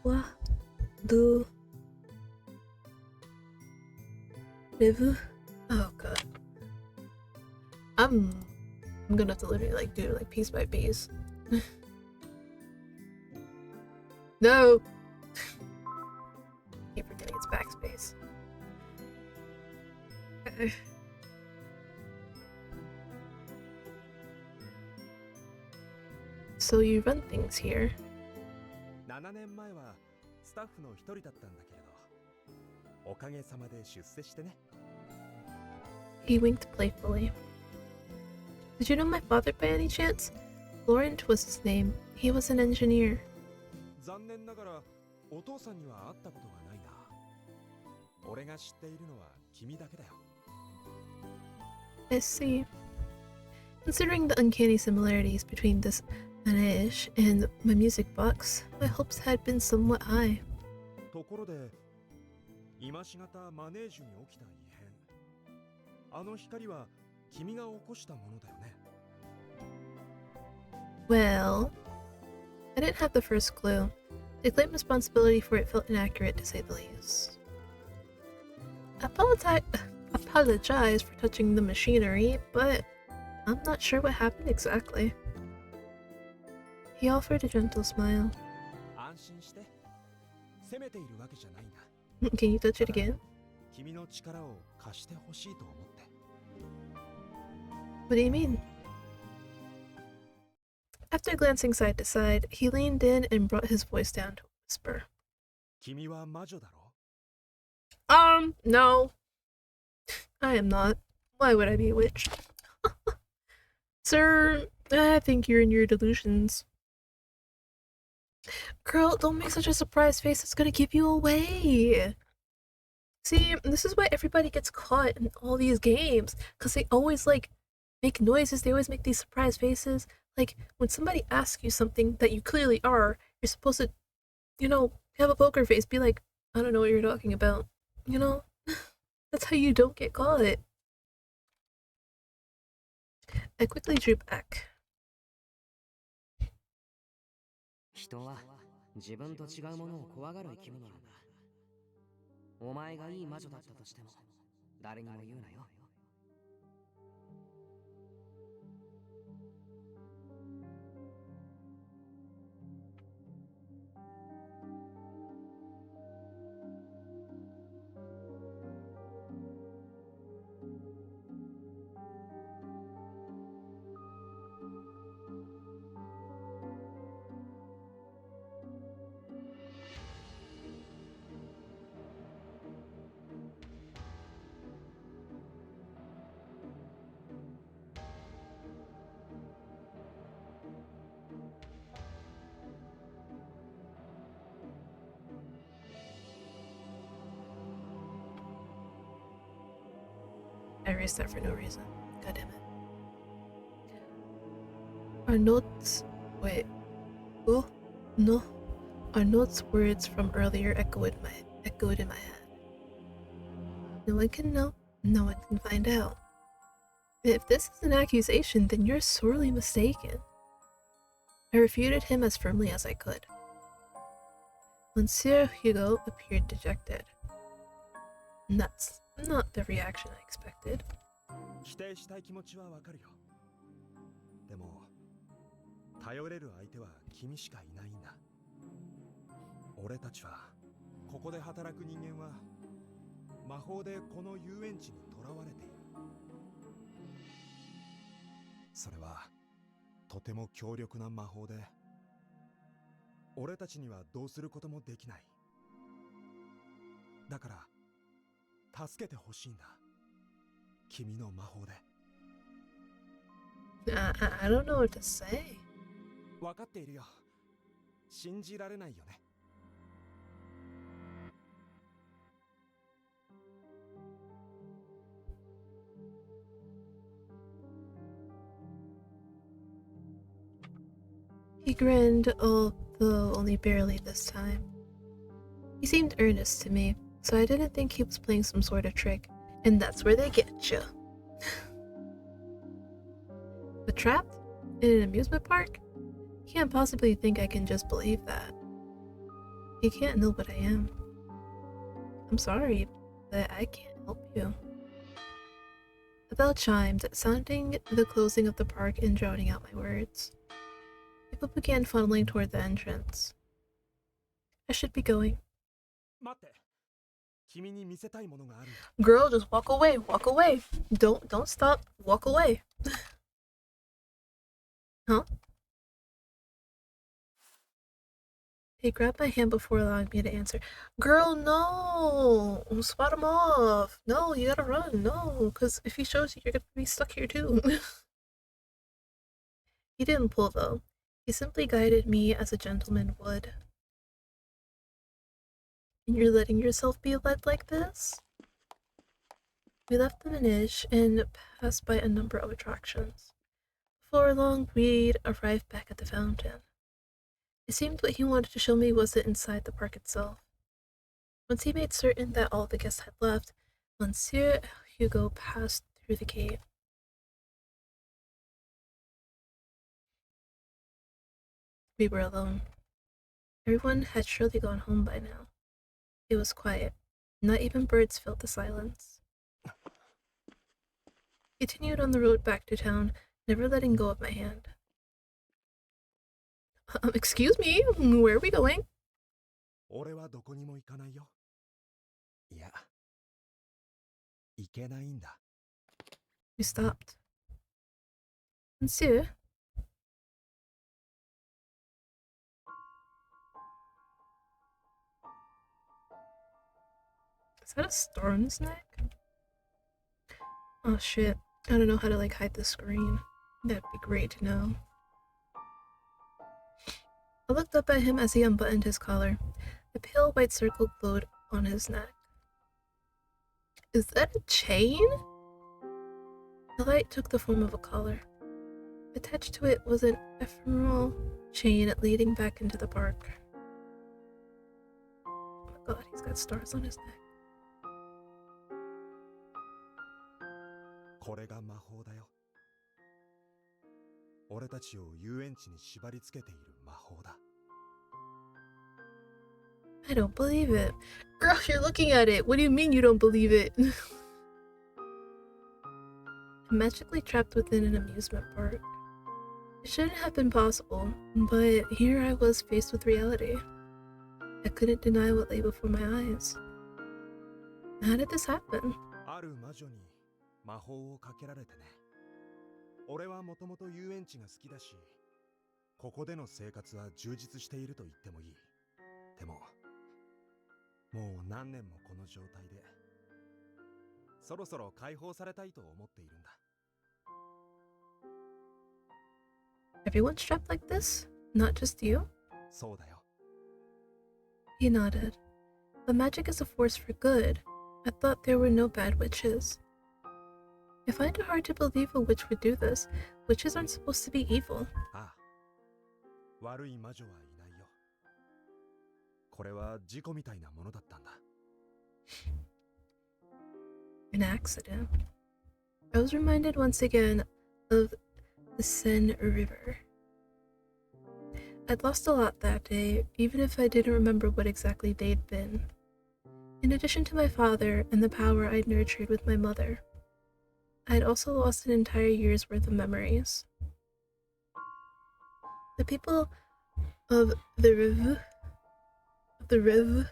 What do live? Oh god. I'm gonna have to literally like do it like piece by piece. No! Keep forgetting it's backspace. Okay. So you run things here. 7年前はスタッフの一人だったんだけれど、おかげさまで出世してね。He winked playfully. Did you know my father by any chance? Laurent was his name. He was an engineer. 残念ながらお父さんには会ったことがないな。俺が知っているのは君だけだよ。I see. Considering the uncanny similarities between this manege and my music box, my hopes had been somewhat high. ところで、今しがたマネージュに起きた異変。あの光は君が起こしたものだよね。Well, I didn't have the first clue. To claim responsibility for it felt inaccurate to say the least. Apologize for touching the machinery, but I'm not sure what happened exactly. He offered a gentle smile. 安心して。責めているわけじゃないんだ。Can you touch it again? 君の力を貸してほしいと思って。What do you mean? After glancing side to side, he leaned in and brought his voice down to a whisper. 君は魔女だろ No. I am not. Why would I be a witch? Sir, I think you're in your delusions. Girl, don't make such a surprised face. It's gonna give you away. See, this is why everybody gets caught in all these games. Because they always, like, make noises. They always make these surprise faces. Like, when somebody asks you something that you clearly are, you're supposed to, have a poker face. Be like, I don't know what you're talking about. You know? That's how you don't get caught. I quickly drew back. 人は自分と違うものを怖がる生き物なんだ。お前がいい魔女だったとしても誰にも言うなよ。I erased that for no reason. God damn it. Our notes. Wait. Oh, no. Our notes words from earlier echoed in my head. No one can know. No one can find out. If this is an accusation, then you're sorely mistaken. I refuted him as firmly as I could. Monsieur Hugo appeared dejected. That's not the reaction I expected. 否定したい気持ちはわかるよでも頼れる相手は君しかいないんだ俺たちはここで働く人間は魔法でこの遊園地に囚われているそれはとても強力な魔法で俺たちにはどうすることもできないだから助けてほしいんだ君の魔法で I don't know what to say. 分かっているよ信じられないよね He grinned, although only barely this time. He seemed earnest to me, so I didn't think he was playing some sort of trick, and that's where they get you. But trapped? In an amusement park? He can't possibly think I can just believe that. He can't know what I am. I'm sorry, but I can't help you. The bell chimed, sounding the closing of the park and drowning out my words. People began funneling toward the entrance. I should be going. 待って君に見せたいものがあるんだ Girl, just walk away, walk away. Don't stop, walk away. Huh? He grabbed my hand before allowing me to answer. Girl, no! Swat him off. No, you gotta run. No, because if he shows you, you're gonna be stuck here too. He didn't pull though. He simply guided me as a gentleman would. And you're letting yourself be led like this? We left the manege and passed by a number of attractions. Before long, we'd arrived back at the fountain. It seemed what he wanted to show me wasn't inside the park itself. Once he made certain that all the guests had left, Monsieur Hugo passed through the gate. We were alone. Everyone had surely gone home by now. It was quiet. Not even birds filled the silence. He continued on the road back to town, never letting go of my hand. Excuse me, where are we going? 俺はどこにも行かないよいや行けないんだ We stopped. Monsieur? Is that a star on his neck? Oh shit. I don't know how to like hide the screen. That'd be great to know. I looked up at him as he unbuttoned his collar. A pale white circle glowed on his neck. Is that a chain? The light took the form of a collar. Attached to it was an ephemeral chain leading back into the park. Oh my god, he's got stars on his neck. これが魔法だよ。俺たちを遊園地に縛り付けている魔法だ。I don't believe it. Girl, you're looking at it. What do you mean you don't believe it? I'm magically trapped within an amusement park. It shouldn't have been possible, but here I was faced with reality. I couldn't deny what lay before my eyes. How did this happen? ある魔女に魔法をかけられてね。俺はもともと遊園地が好きだし、ここでの生活は充実していると言ってもいい。でも、もう何年もこの状態で、そろそろ解放されたいと思っているんだ。Everyone's trapped like this? Not just you? そうだよ。He nodded. The magic is a force for good. I thought there were no bad witches. I find it hard to believe a witch would do this. Witches aren't supposed to be evil. ああ、悪い魔女はいないよ。これは事故みたいなものだったんだ。An accident. I was reminded once again of the Seine River. I'd lost a lot that day, even if I didn't remember what exactly they'd been. In addition to my father and the power I'd nurtured with my mother, I'd also lost an entire year's worth of memories. The people of the Rive, Rive?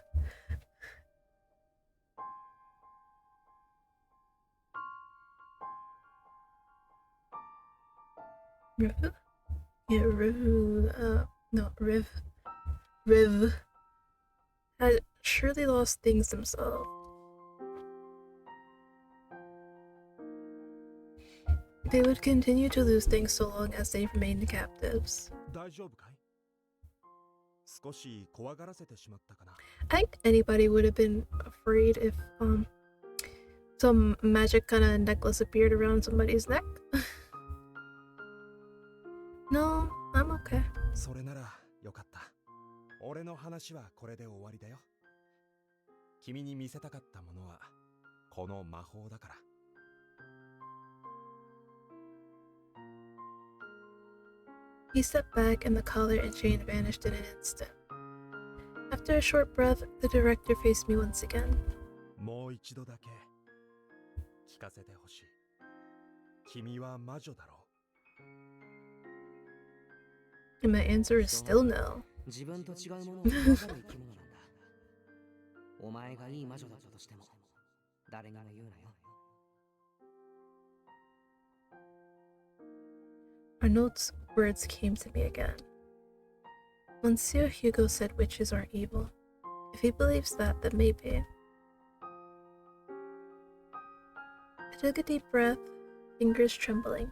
Yeah, Rive, no, Rive, had surely lost things themselves. They would continue to lose things so long as they remained captives. 大丈夫かい？少し怖がらせてしまったかな。I think anybody would have been afraid if some magic kind of necklace appeared around somebody's neck. No, I'm okay. それならよかった。俺の話はこれで終わりだよ。君に見せたかったものはこの魔法だから。He stepped back and the collar and chain vanished in an instant. After a short breath, the director faced me once again. もう一度だけ聞かせてほしい。君は魔女だろう。 And my answer is still no. 自分と違うものを分かる生き物なんだ。お前がいい魔女だったとしても誰にも言うなよ。Arnaud's words came to me again. Monsieur Hugo said witches aren't evil. If he believes that, then maybe. I took a deep breath, fingers trembling.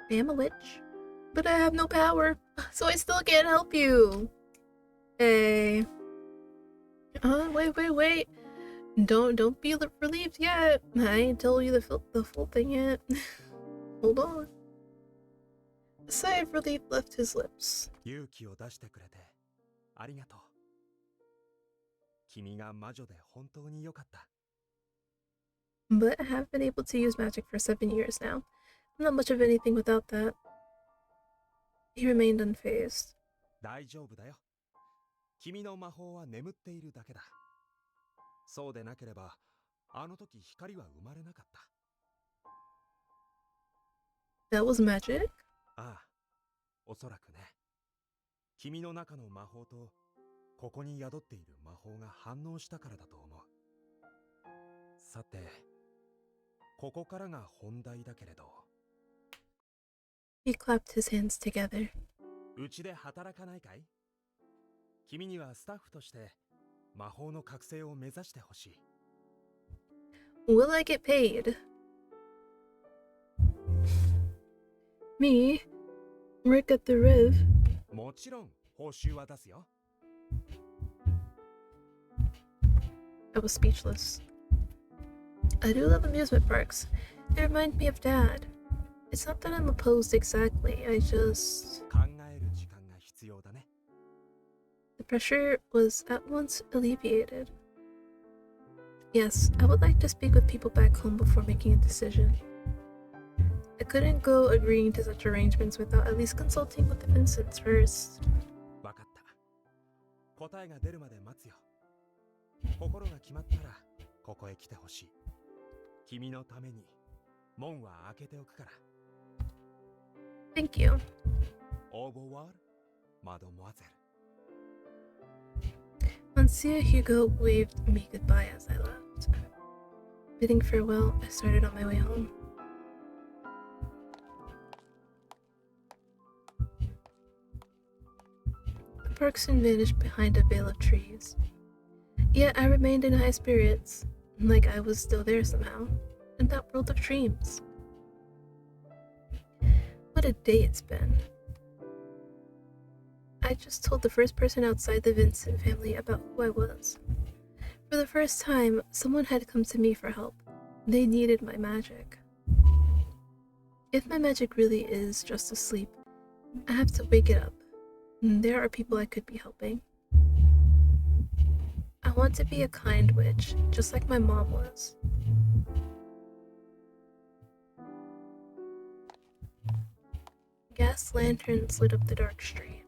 I am a witch, but I have no power, so I still can't help you. Hey. Wait. Don't be relieved yet. I ain't told you the full thing yet. Hold on. A sigh of relief left his lips. 勇気を出してくれてありがとう。君が魔女で本当によかった。But I have been able to use magic for 7 years now. I'm not much of anything without that. He remained unfazed. 大丈夫だよ。君の魔法は眠っているだけだ。そうでなければ、あの時光は生まれなかった。That was magic? ああ、おそらくね。君の中の魔法と、ここに宿っている魔法が反応したからだと思う。さて、ここからが本題だけれど。He clapped his hands together. うちで働かないかい？君にはスタッフとして魔法の覚醒を目指してほしい。Will I get paid? Me? Work at the Riv? もちろん報酬は出すよ。I was speechless. I do love amusement parks. They remind me of Dad. It's not that I'm opposed exactly, I just... 考える時間が必要だね。The pressure was at once alleviated. Yes, I would like to speak with people back home before making a decision. I couldn't go agreeing to such arrangements without at least consulting with the Vincents first. わかった。答えが出るまで待つよ。心が決まったらここへ来てほしい。君のために門は開けておくから。Thank you. Au revoir, mademoiselle. Monsieur Hugo waved me goodbye as I left. Bidding farewell, I started on my way home. The park soon vanished behind a veil of trees. Yet I remained in high spirits, like I was still there somehow, in that world of dreams. What a day it's been. I just told the first person outside the Vincent family about who I was. For the first time, someone had come to me for help. They needed my magic. If my magic really is just asleep, I have to wake it up. There are people I could be helping. I want to be a kind witch, just like my mom was. Gas lanterns lit up the dark street.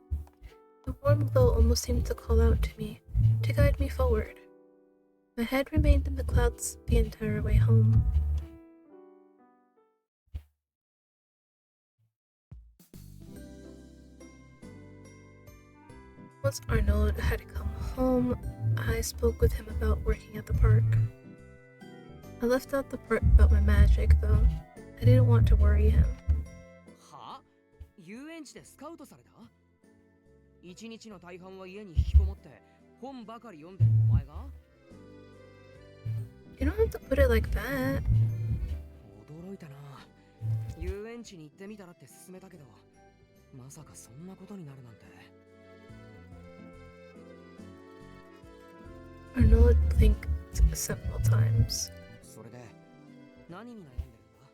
The warm glow almost seemed to call out to me, to guide me forward. My head remained in the clouds the entire way home. Once Arnaud had come home, I spoke with him about working at the park. I left out the part about my magic, though. I didn't want to worry him. はあ？遊園地でスカウトされた？一日の大半は家に引きこもって本ばかり読んでるお前が？ You don't have to put it like that. 驚いたな。遊園地に行ってみたらって勧めたけど、まさかそんなことになるなんて。Arnaud blinked several times. それで何に悩んでるんだ？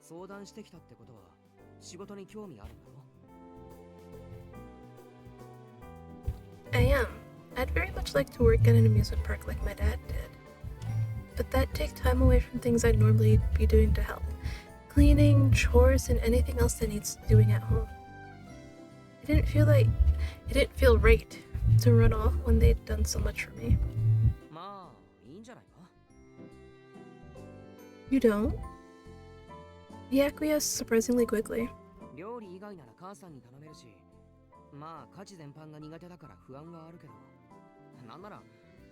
相談してきたってことは仕事に興味あるんだろ？ I am. I'd very much like to work at an amusement park like my dad did. But that'd take time away from things I'd normally be doing to help. Cleaning, chores, and anything else that needs doing at home. It didn't feel right to run off when they'd done so much for me. まあいいんじゃないか？ You don't? He acquiesced surprisingly quickly. 料理以外なら母さんに頼めるし、まあ家事全般が苦手だから不安はあるけど、なんなら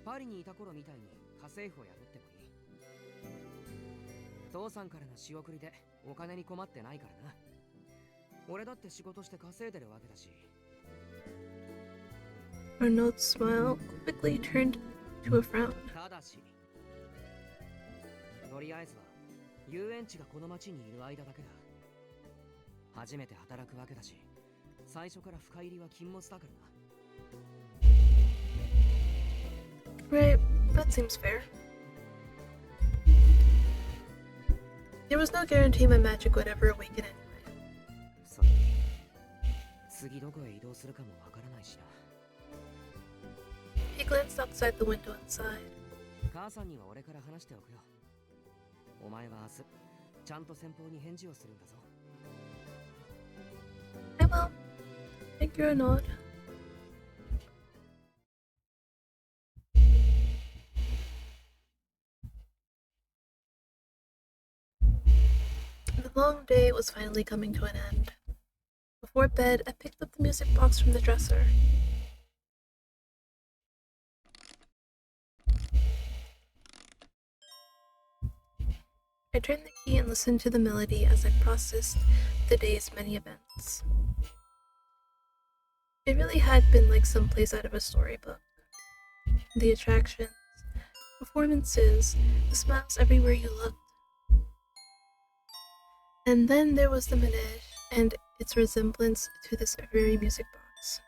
パリにいた頃みたいに家政婦を雇ってもいい。父さんからの仕送りでお金に困ってないからな。俺だって仕事して稼いでるわけだし。Arnaud's smile quickly turned to a frown. ただし、とりあえずは遊園地がこの町にいる間だけだ。初めて働くわけだし、最初から深入りは禁物だからな。 Right, that seems fair. There was no guarantee my magic would ever awaken anyway. それに次どこへ移動するかもわからないしな。 He glanced outside the window inside. 母さんには俺から話しておくよ。お前は明日ちゃんと先方に返事をするんだぞ。 I will. Thank you, Arnaud. The long day was finally coming to an end. Before bed, I picked up the music box from the dresser. I turned the key and listened to the melody as I processed the day's many events. It really had been like someplace out of a storybook. The attractions, performances, the smiles everywhere you looked. And then there was the manege and its resemblance to this very music box.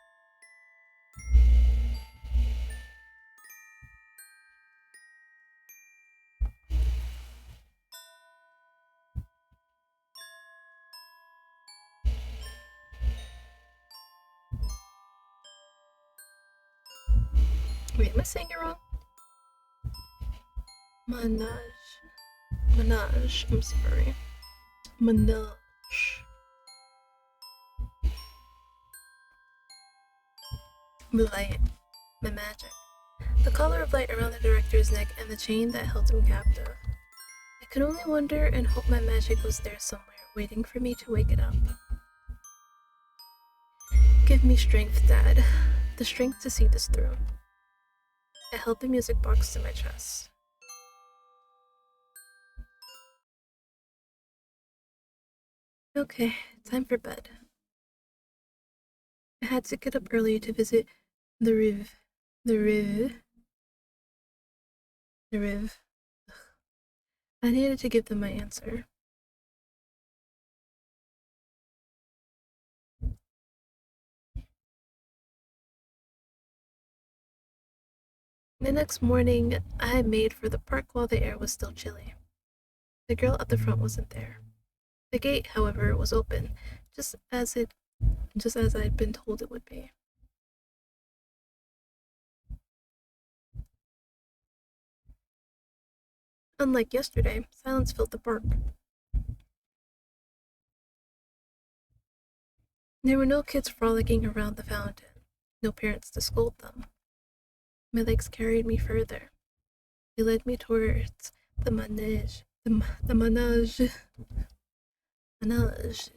Wait, am I saying it wrong? Manage, I'm sorry. Manage. The light, my magic. The collar of light around the director's neck and the chain that held him captive. I could only wonder and hope my magic was there somewhere, waiting for me to wake it up. Give me strength, Dad. The strength to see this through. I held the music box to my chest. Okay, time for bed. I had to get up early to visit the Riv. Ugh. I needed to give them my answer. The next morning, I made for the park while the air was still chilly. The girl at the front wasn't there. The gate, however, was open, just as I'd been told it would be. Unlike yesterday, silence filled the park. There were no kids frolicking around the fountain, no parents to scold them. My legs carried me further. They led me towards the manege. The manege. Manege.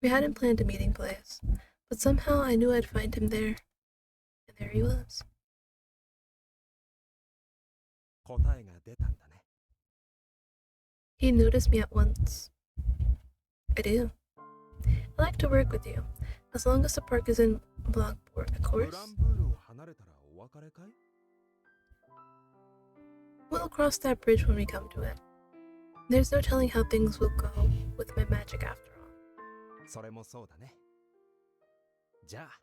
We hadn't planned a meeting place, but somehow I knew I'd find him there. And there he was. 答えが出たんだね。 He noticed me at once. I do. I like to work with you, as long as the park is in Blackboard, of グ course. ランブールを離れたらお別れかい？ We'll cross that bridge when we come to it. There's no telling how things will go with my magic after all. それもそうだね。じゃあ。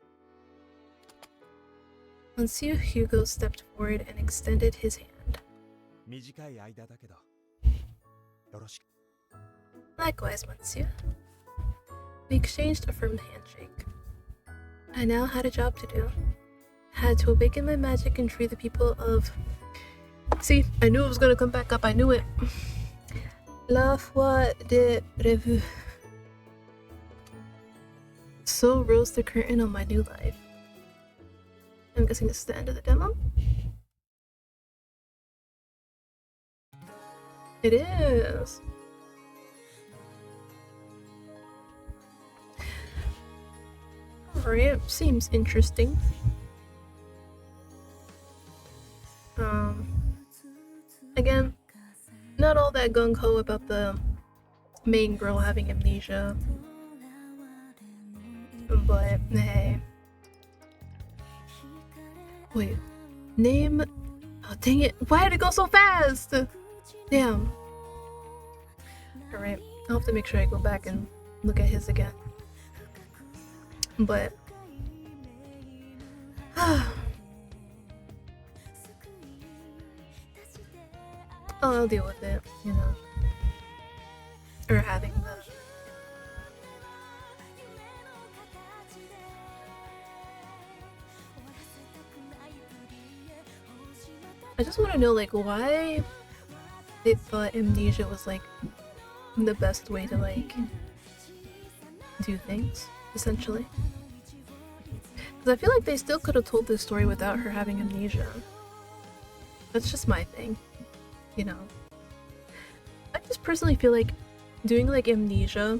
Monsieur Hugo stepped forward and extended his hand. 短い間だけど。よろしく。 Likewise, Monsieur. We exchanged a firm handshake. I now had a job to do. I had to awaken my magic and free the people of... See, I knew it was gonna come back up, I knew it. La foi de revue. So rose the curtain on my new life. I'm guessing this is the end of the demo? It is! Alright, seems interesting. Again, not all that gung-ho about the main girl having amnesia. But, hey. Wait, name... Oh, dang it, why did it go so fast? Damn. Alright, I'll have to make sure I go back and look at his again. But... I'll deal with it, you know. Or having the... I just want to know, like, why they thought amnesia was, like, the best way to, like, do things, essentially. Because I feel like they still could have told this story without her having amnesia. That's just my thing, you know. I just personally feel like doing, like, amnesia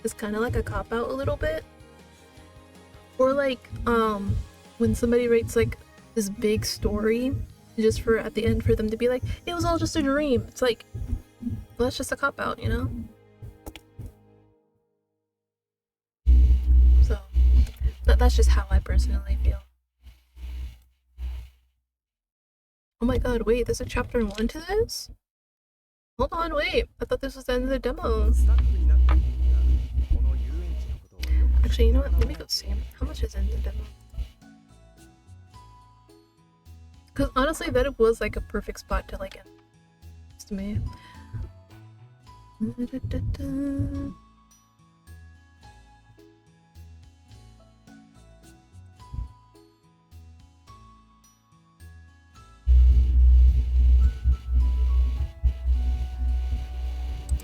is kind of like a cop-out a little bit. Or, like, when somebody writes, like, this big story just for at the end for them to be like, it was all just a dream. It's like, Well, that's just a cop out, you know? So, that's just how I personally feel. Oh my god, wait, there's a chapter 1 to this? Hold on, wait. I thought this was the end of the demo. スタッフになっている君がこの遊園地のことをよく知って Actually, you know も what? らわ Let な me い go と see. How much is in the demo? Because honestly, that was like a perfect spot to like end. To me.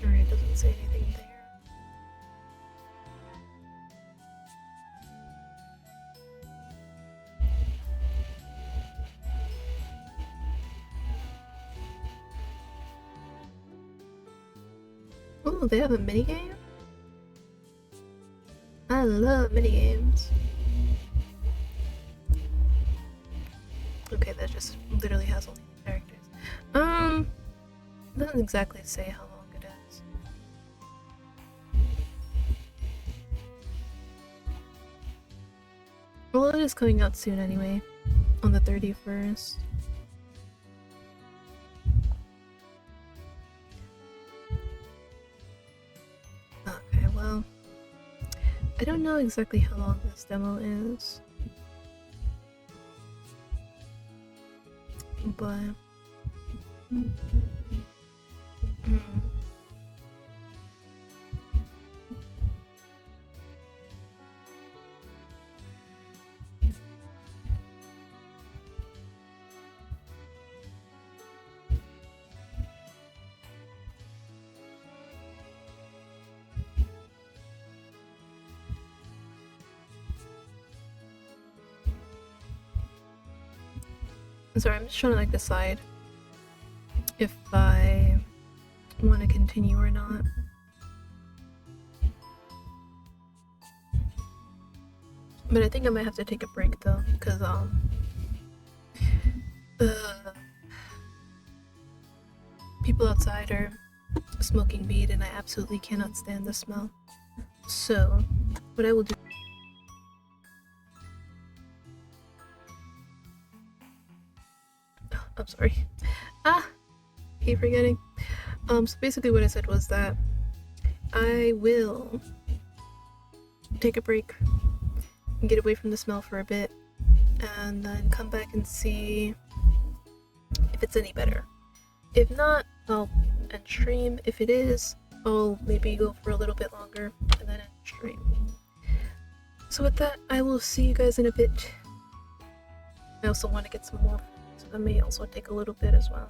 Alright, doesn't say anything there. Oh, they have a minigame? I love minigames. Okay, that just literally has only characters. Doesn't exactly say how long it is. Well, it is coming out soon anyway, on the 31st. Okay, well, I don't know exactly how long this demo is, but sorry, I'm just trying to like decide if I want to continue or not. But I think I might have to take a break though, because the people outside are smoking weed and I absolutely cannot stand the smell. So what I will do I'm sorry. Keep forgetting. So basically what I said was that I will take a break and get away from the smell for a bit and then come back and see if it's any better. If not, I'll end stream. If it is, I'll maybe go for a little bit longer and then end stream. So with that, I will see you guys in a bit. I also want to get some more, so that may also take a little bit as well.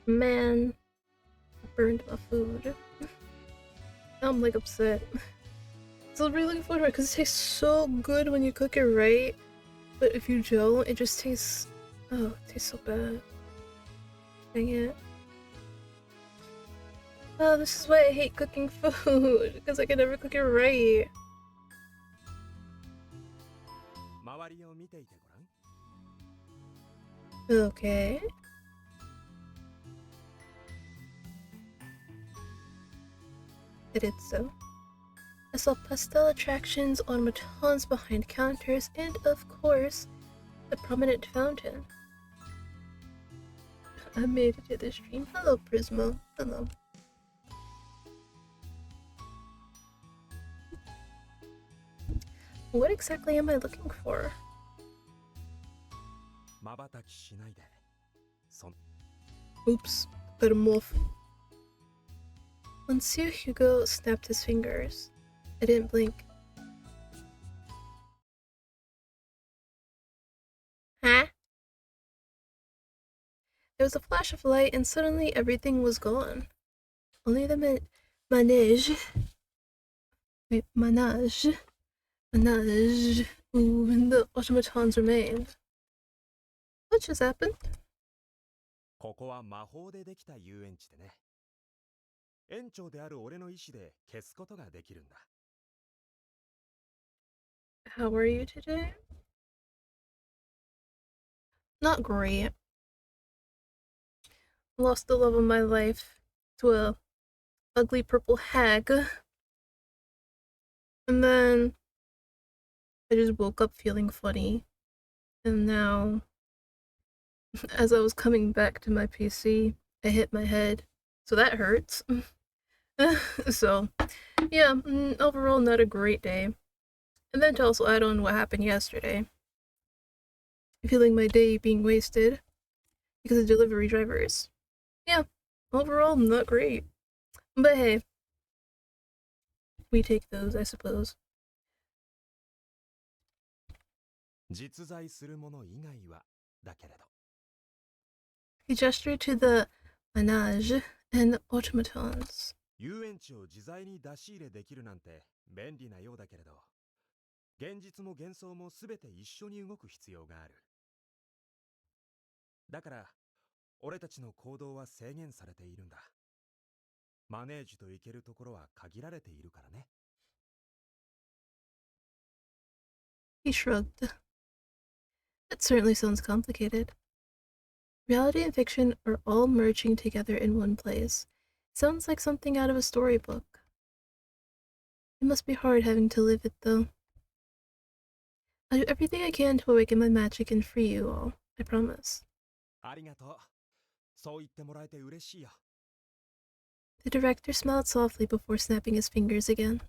Man, I burned my food. Now I'm like upset. So I'm really looking forward to it because it tastes so good when you cook it right. But if you don't, it just tastes... Oh, it tastes so bad. Dang it. Oh, this is why I hate cooking food. Because I can never cook it right. 周りを見ていてごらん。 Okay. I did so. I saw pastel attractions, automatons behind counters, and of course, the prominent fountain. I made it to the stream. Hello, Prismo. Hello. What exactly am I looking for? 瞬きしないで。Oops, cut him off. Monsieur Hugo snapped his fingers. I didn't blink. Huh? There was a flash of light and suddenly everything was gone. Only the manege. Wait, manage. Manage. Ooh, and the automatons remained. What just happened? ここは魔法でできた遊園地でね。園長である俺の意志で消すことができるんだ。How are you today? Not great. Lost the love of my life to a ugly purple hag. And then I just woke up feeling funny. And now, as I was coming back to my PC, I hit my head. So that hurts. So, yeah, overall not a great day. And then to also add on what happened yesterday. Feeling my day being wasted because of delivery drivers. Yeah, overall not great. But hey, we take those, I suppose. 実在するもの以外はだけれど。 He gestured to the manege and the automatons. 遊園地を自在に出し入れできるなんて便利なようだけれど、現実も幻想もすべて一緒に動く必要がある。だから、俺たちの行動は制限されているんだ。マネージと行けるところは限られているからね。He shrugged. That certainly sounds complicated. Reality and fiction are all merging together in one place. Sounds like something out of a storybook. It must be hard having to live it, though. I'll do everything I can to awaken my magic and free you all. I promise. ありがとう。そう言ってもらえて嬉しいよ。 The director smiled softly before snapping his fingers again.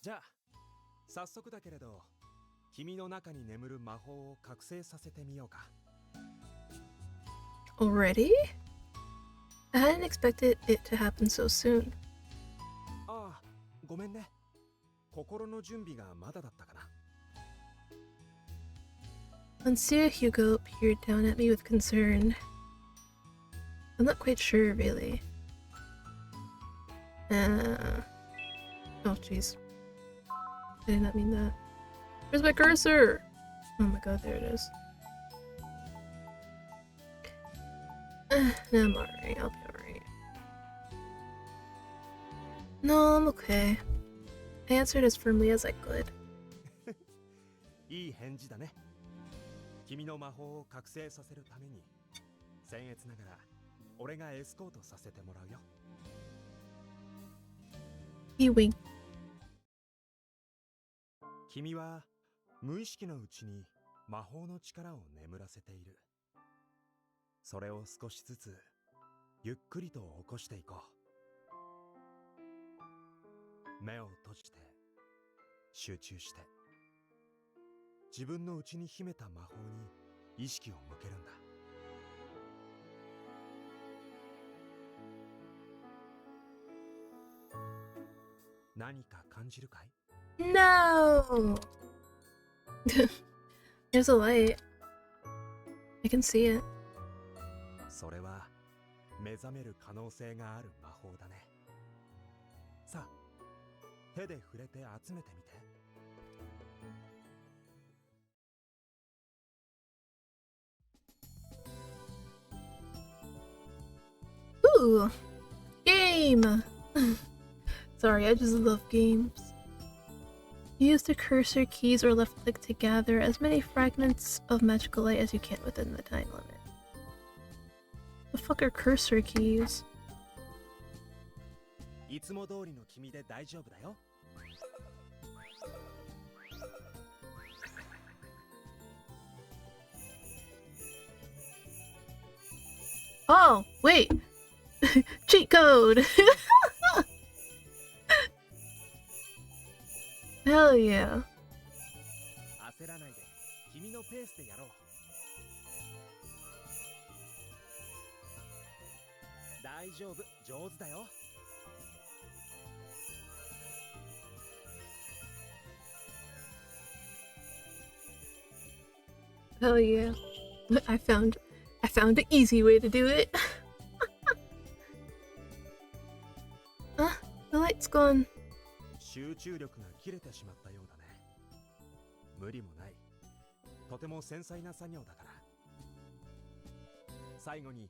じゃあ、早速だけれど、君の中に眠る魔法を覚醒させてみようか。 Already? I hadn't expected it to happen so soon. ああ、ごめんね。心の準備がまだだったかな。 Monsieur Hugo peered down at me with concern. I'm not quite sure, really. Oh, jeez. I did not mean that. Where's my cursor? Oh my god, there it is. No, I'm alright. I'll be alright. No, I'm okay. I answered as firmly as I could. いい返事だね。君の魔法を覚醒させるために、僭越ながら俺がエスコートさせてもらうよ。 He winked. 君は無意識のうちに魔法の力を眠らせている。それを少しずつゆっくりと起こしていこう。目を閉じて集中して自分の内に秘めた魔法に意識を向けるんだ。何か感じるかい？ No! There's a light. I can see it. それは目覚める可能性がある魔法だね。さあ、手で触れて集めてみて。Ooh, game! Sorry, I just love games. Use the cursor keys or left click to gather as many fragments of magical light as you can within the time limit. The fuck are cursor keys? いつも通りの君で大丈夫だよ。Oh, wait! Cheat code! Hell yeah. 焦らないで、君のペースでやろう。大丈夫、上手だよ。Hell yeah. I found the easy way to do it. Ah, the light's gone. 集中力が切れてしまったようだね。無理もない。とても繊細な作業だから。最後に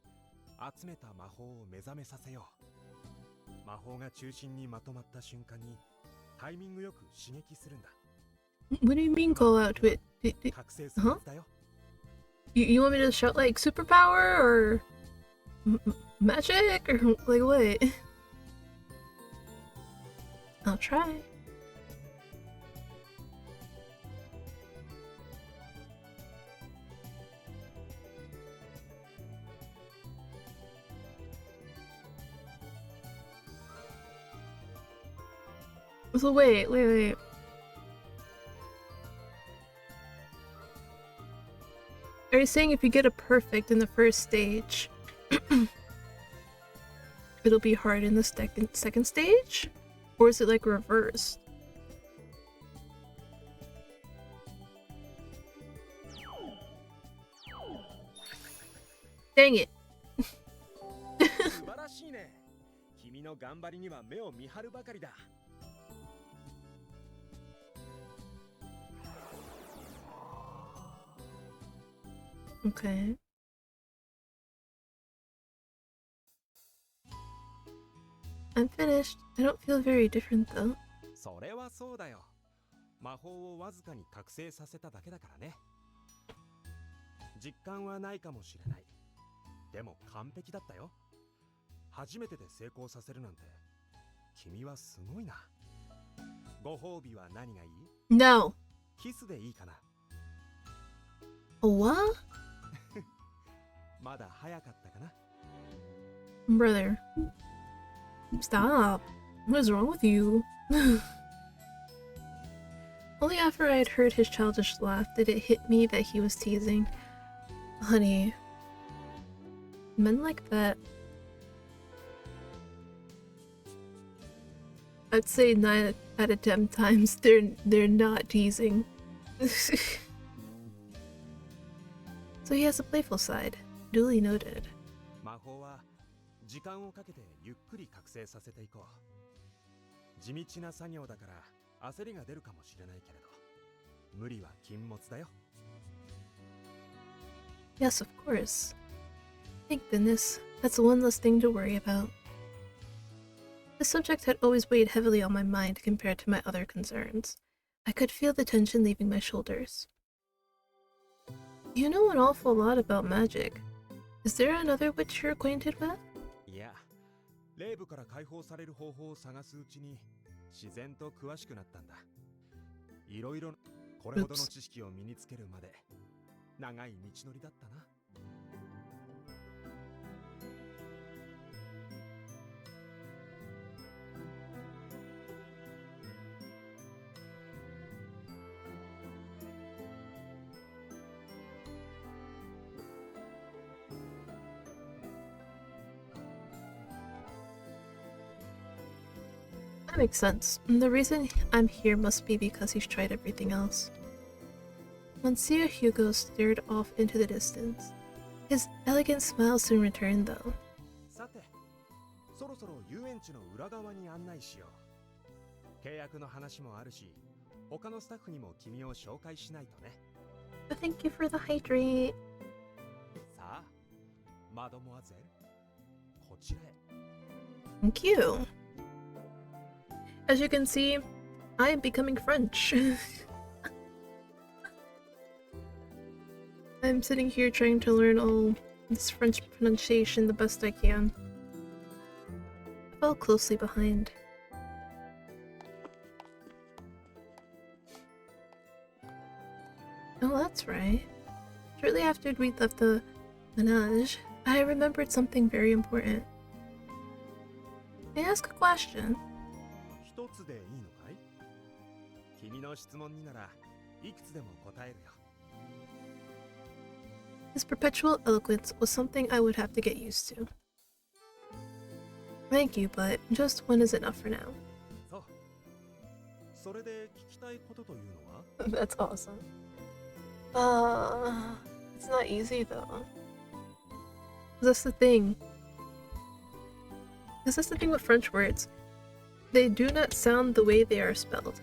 集めた魔法を目覚めさせよう。魔法が中心にまとまった瞬間にタイミングよく刺激するんだ。What do you mean call out to it? 覚醒するんだよ。You want me to shout like superpower or magic or like what? I'll try. So wait. Are you saying if you get a perfect in the first stage, it'll be hard in the second stage? Or is it like reversed? Dang it. 素晴らしいね。君の頑張りには目を見張るばかりだ。Okay. I'm finished. I don't feel very different though. それはそうだよ。魔法をわずかに覚醒させただけだからね。実感はないかもしれない。でも完璧だったよ。初めてで成功させるなんて、君はすごいな。ご褒美は何がいい？ No. キスでいいかな。What? まだ早かったかな。Brother. Stop. What is wrong with you? Only after I had heard his childish laugh did it hit me that he was teasing. Honey, men like that, I'd say 9 out of 10 times they're not teasing. So he has a playful side. Duly noted. 魔法は時間をかけてゆっくり覚醒させていこう。地道な作業だから焦りが出るかもしれないけれど、無理は禁物だよ。Yes, of course. Thank goodness. That's one less thing to worry about. The subject had always weighed heavily on my mind compared to my other concerns. I could feel the tension leaving my shoulders. You know an awful lot about magic. Is there another witch you're acquainted with? いや、霊部から解放される方法を探すうちに自然と詳しくなったんだ。いろいろこれほどの知識を身につけるまで長い道のりだったな。That makes sense. The reason I'm here must be because he's tried everything else. Monsieur Hugo stared off into the distance. His elegant smile soon returned, though. さて、そろそろ遊園地の裏側に案内しよう。契約の話もあるし、他のスタッフにも君を紹介しないとね。Thank you for the hydrate. さあ、マドモアゼル、こちらへ。Thank you. As you can see, I am becoming French. I'm sitting here trying to learn all this French pronunciation the best I can. I fell closely behind. Oh, that's right. Shortly after we left the manege, I remembered something very important. May I ask a question? 一つでいいのかい？君の質問にならいくつでも答えるよ。His perpetual eloquence was something I would have to get used to. Thank you, but just one is enough for now. そう。それで聞きたいことというのは？ That's awesome. It's not easy though. That's the thing. Because that's the thing with French words. They do not sound the way they are spelled.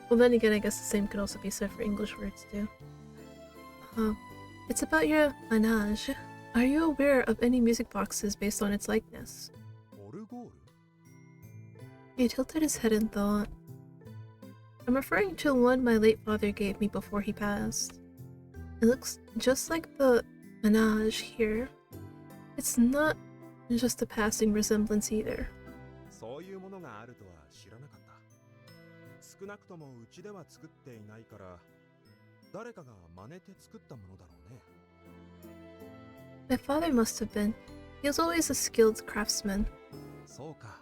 Well, then again, I guess the same could also be said for English words too. It's about your manege. Are you aware of any music boxes based on its likeness? オルゴール？ He tilted his head in thought. I'm referring to one my late father gave me before he passed. It looks just like the manege here. It's not just a passing resemblance either. そういうものがあるとは知らなかった。少なくともうちでは作っていないから、誰かが真似て作ったものだろうね。My father must have been. He was always a skilled craftsman. そうか。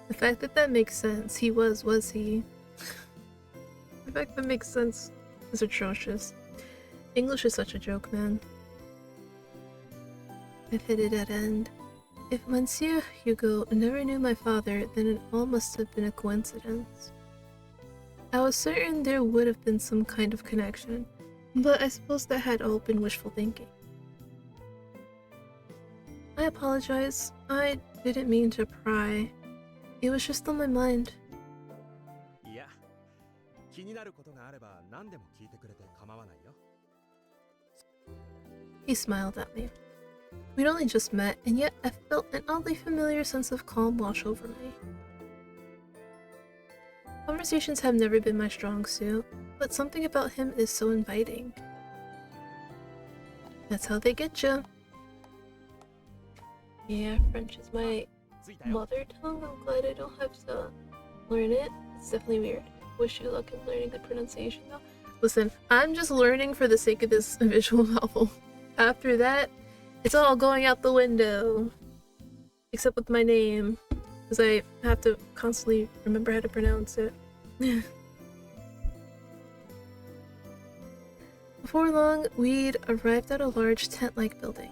The fact that that makes sense. He was he? The fact that makes sense is atrocious. English is such a joke, man. I've hit a dead end. If Monsieur Hugo never knew my father, then it all must have been a coincidence. I was certain there would have been some kind of connection, but I suppose that had all been wishful thinking. I apologize. I didn't mean to pry. It was just on my mind. いや、気になることがあれば何でも聞いてくれて構わないよ。He smiled at me. We'd only just met, and yet I felt an oddly familiar sense of calm wash over me. Conversations have never been my strong suit, but something about him is so inviting. That's how they get you. Yeah, French is my 着いたよ。 mother tongue. I'm glad I don't have to learn it. It's definitely weird. Wish you luck in learning the pronunciation though. Listen, I'm just learning for the sake of this visual novel. After that, it's all going out the window. Except with my name. Because I have to constantly remember how to pronounce it. Before long, we'd arrived at a large tent-like building.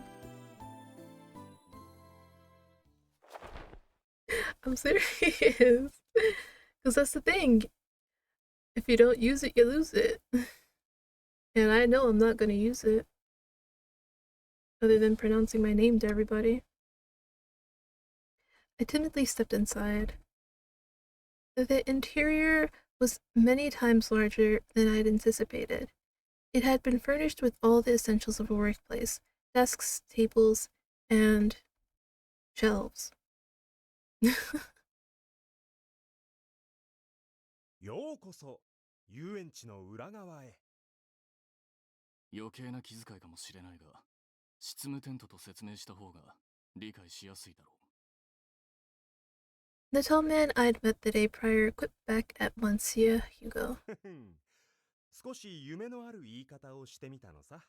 I'm serious. Because that's the thing. If you don't use it, you lose it. And I know I'm not going to use it. Other than pronouncing my name to everybody. I timidly stepped inside. The interior was many times larger than I'd anticipated. It had been furnished with all the essentials of a workplace: desks, tables, and shelves. ようこそ遊園地の裏側へ。余計な気遣いかもしれないが、執務テントと説明した方が理解しやすいだろう。The tall man I'd met the day prior quipped back at Monsieur Hugo. 少し夢のある言い方をしてみたのさ。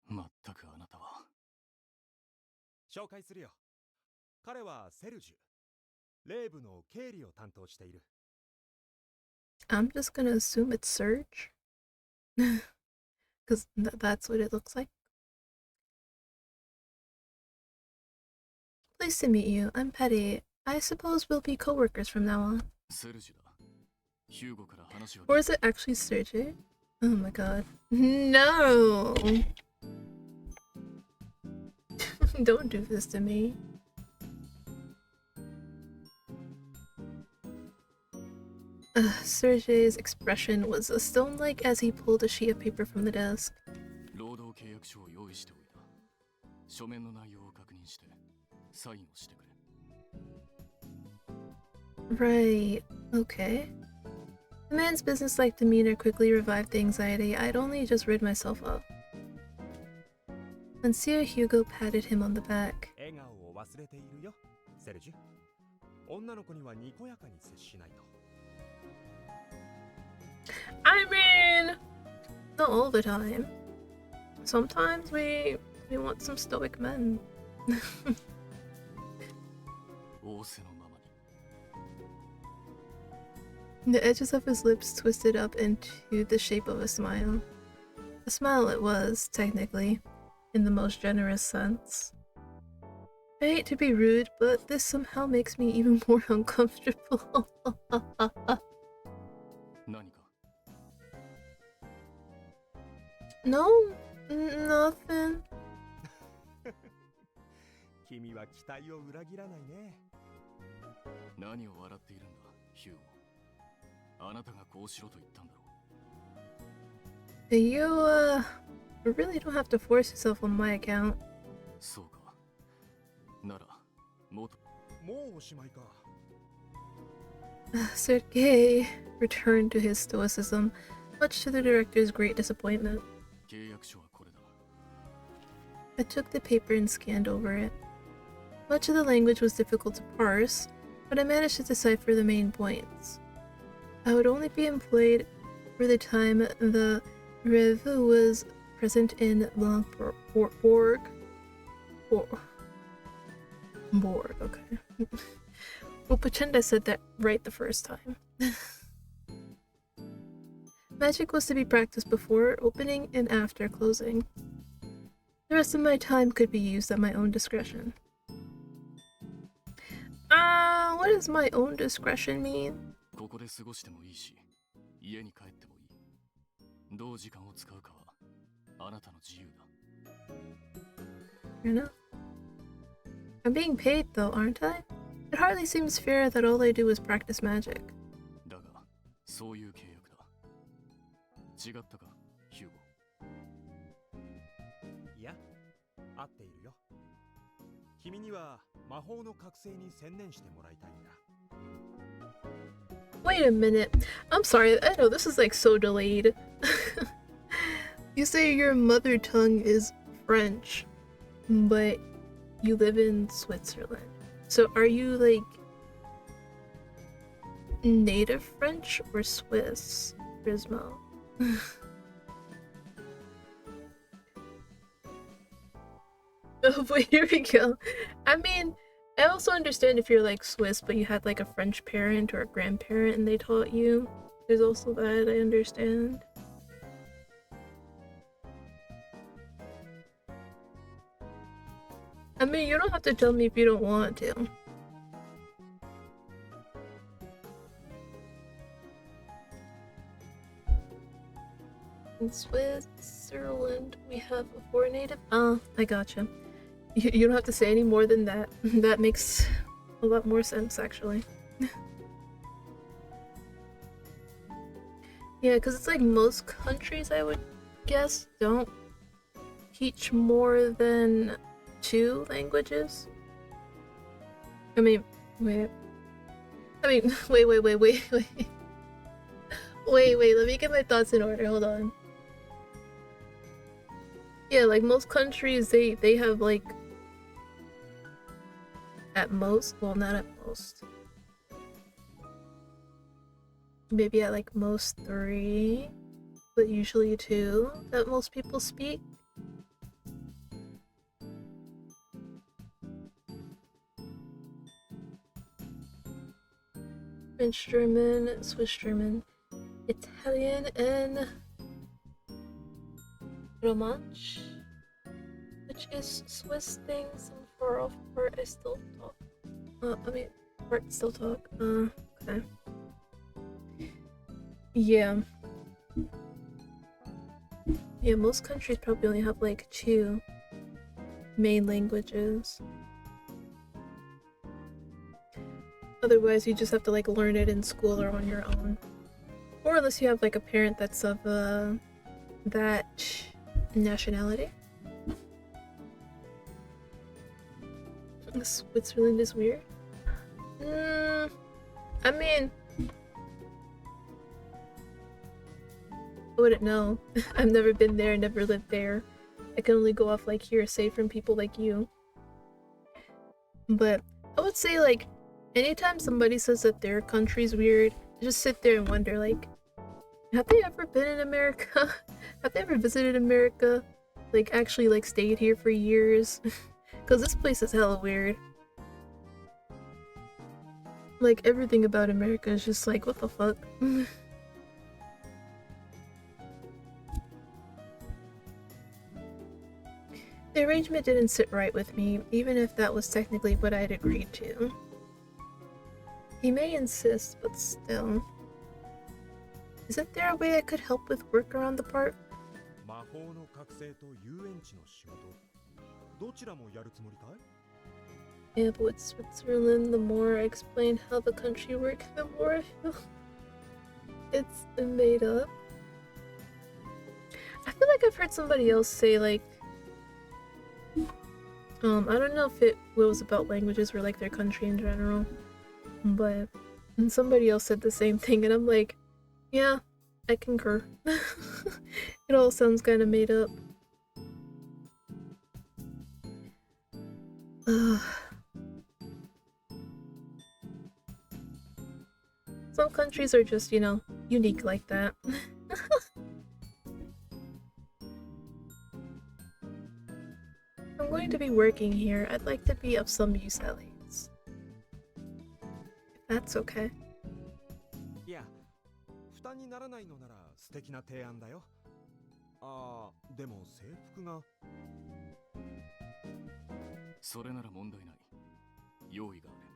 まったくあなたは。紹介するよ。彼はセルジュ。レイブの経理を担当している。I'm just gonna assume it's Serge. Because that's what it looks like. Nice to meet you. I'm Petty. I suppose we'll be co-workers from now on. セルジュだ。ヒューゴから話を Or is it actually Sergey? Oh my god. No! Don't do this to me. Sergey's expression was stone-like as he pulled a sheet of paper from the desk. 労働契約書を用意しておいた。書面の内容を確認してサインをしてくれ。Right. Okay. The man's businesslike demeanor quickly revived the anxiety I'd only just rid myself of. Monsieur Hugo patted him on the back. 笑顔を忘れているよ、セルジュ。女の子にはにこやかに接しないと。I mean, not all the time. Sometimes we want some stoic men. 仰せのままに。 The edges of his lips twisted up into the shape of a smile. A smile it was, technically, in the most generous sense. I hate to be rude, but this somehow makes me even more uncomfortable. 何か No, nothing. 君は期待を裏切らないね。何を笑っているんだ、ヒューゴ。あなたがこうしろと言ったんだろう。 You really don't have to force yourself on my account. そうか。なら、もうおしまいか。Sergei returned to his stoicism, much to the director's great disappointment. 契約書はこれだ。 I took the paper and scanned over it. Much of the language was difficult to parse, but I managed to decipher the main points. I would only be employed for the time the Revu was present in Borg. Okay. We'll pretend I said that right the first time. Magic was to be practiced before opening and after closing. The rest of my time could be used at my own discretion. What does my own discretion mean? ここで過ごしてもいいし、家に帰ってもいい。どう時間を使うかはあなたの自由だ。You know? I'm being paid though, aren't I? It hardly seems fair that all I do is practice magic. だが、そういう契約だ。違ったか、ヒューゴ。いや、合っているよ。君には魔法の覚醒に専念してもらいたいんだ。Wait a minute. I'm sorry, I know this is like so delayed. You say your mother tongue is French, but you live in Switzerland. So are you like native French or Swiss, Grismo? Oh, wait, here we go. I mean, I also understand if you're like Swiss, but you had like a French parent or a grandparent and they taught you. There's also that, I understand. I mean, you don't have to tell me if you don't want to. In Switzerland, we have a four native. I gotcha. You don't have to say any more than that. That makes a lot more sense, actually. Yeah, because it's like most countries, I would guess, don't teach more than 2 languages. I mean, wait. Wait, let me get my thoughts in order, hold on. Yeah, like most countries, they have like at most, well, not at most, maybe at like most 3, but usually 2 that most people speak. French German, Swiss German, Italian, and Romansh, which is Swiss things far off part, I still talk. Part still talk. Okay. Yeah. Yeah, most countries probably only have like 2 main languages. Otherwise, you just have to like learn it in school or on your own. Or unless you have like a parent that's of that nationality. Switzerland is weird. I mean, I wouldn't know. I've never been there, never lived there. I can only go off like hearsay from people like you. But I would say like anytime somebody says that their country's weird, just sit there and wonder like, have they ever been in America? Have they ever visited America? Like actually like stayed here for years? Cause this place is hella weird. Like everything about America is just like, what the fuck? The arrangement didn't sit right with me, even if that was technically what I'd agreed to. He may insist, but still. Isn't there a way I could help with work around the part? 魔法の覚醒と遊園地の仕事、どちらもやるつもりかい？ Yeah, but with Switzerland, the more I explain how the country works, the more I feel it's made up. I feel like I've heard somebody else say like, I don't know if it was about languages or like their country in general, but somebody else said the same thing, and I'm like, yeah, I concur. It all sounds kind of made up. Some countries are just, you know, unique like that. I'm going to be working here. I'd like to be of some use at least. If that's okay. いや、負担にならないのなら素敵な提案だよ。ああ、でも制服が。それなら問題ない。用意がある。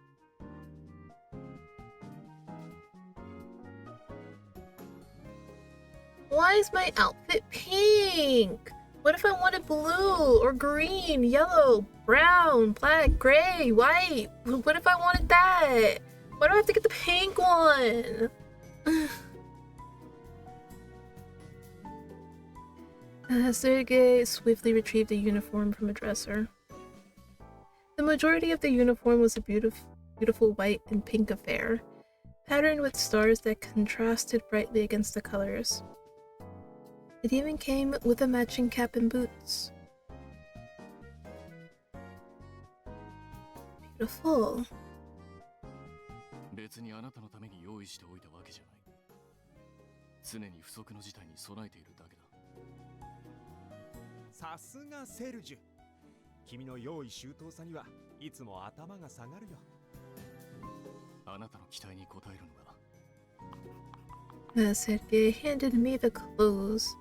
Why is my outfit pink? What if I wanted blue or green, yellow, brown, black, gray, white? What if I wanted that? Why do I have to get the pink one? Sergei swiftly retrieved a uniform from a dresser. The majority of the uniform was a beautiful white and pink affair, patterned with stars that contrasted brightly against the colors. It even came with a matching cap and boots. Beautiful. 別にあなたのために用意しておいたわけじゃない。常に不測の事態に備えているだけだ。さすがセルジュ。君の用意周到さにはいつも頭が下がるよ。あなたの期待に応えるのが。Sergei handed me the clothes,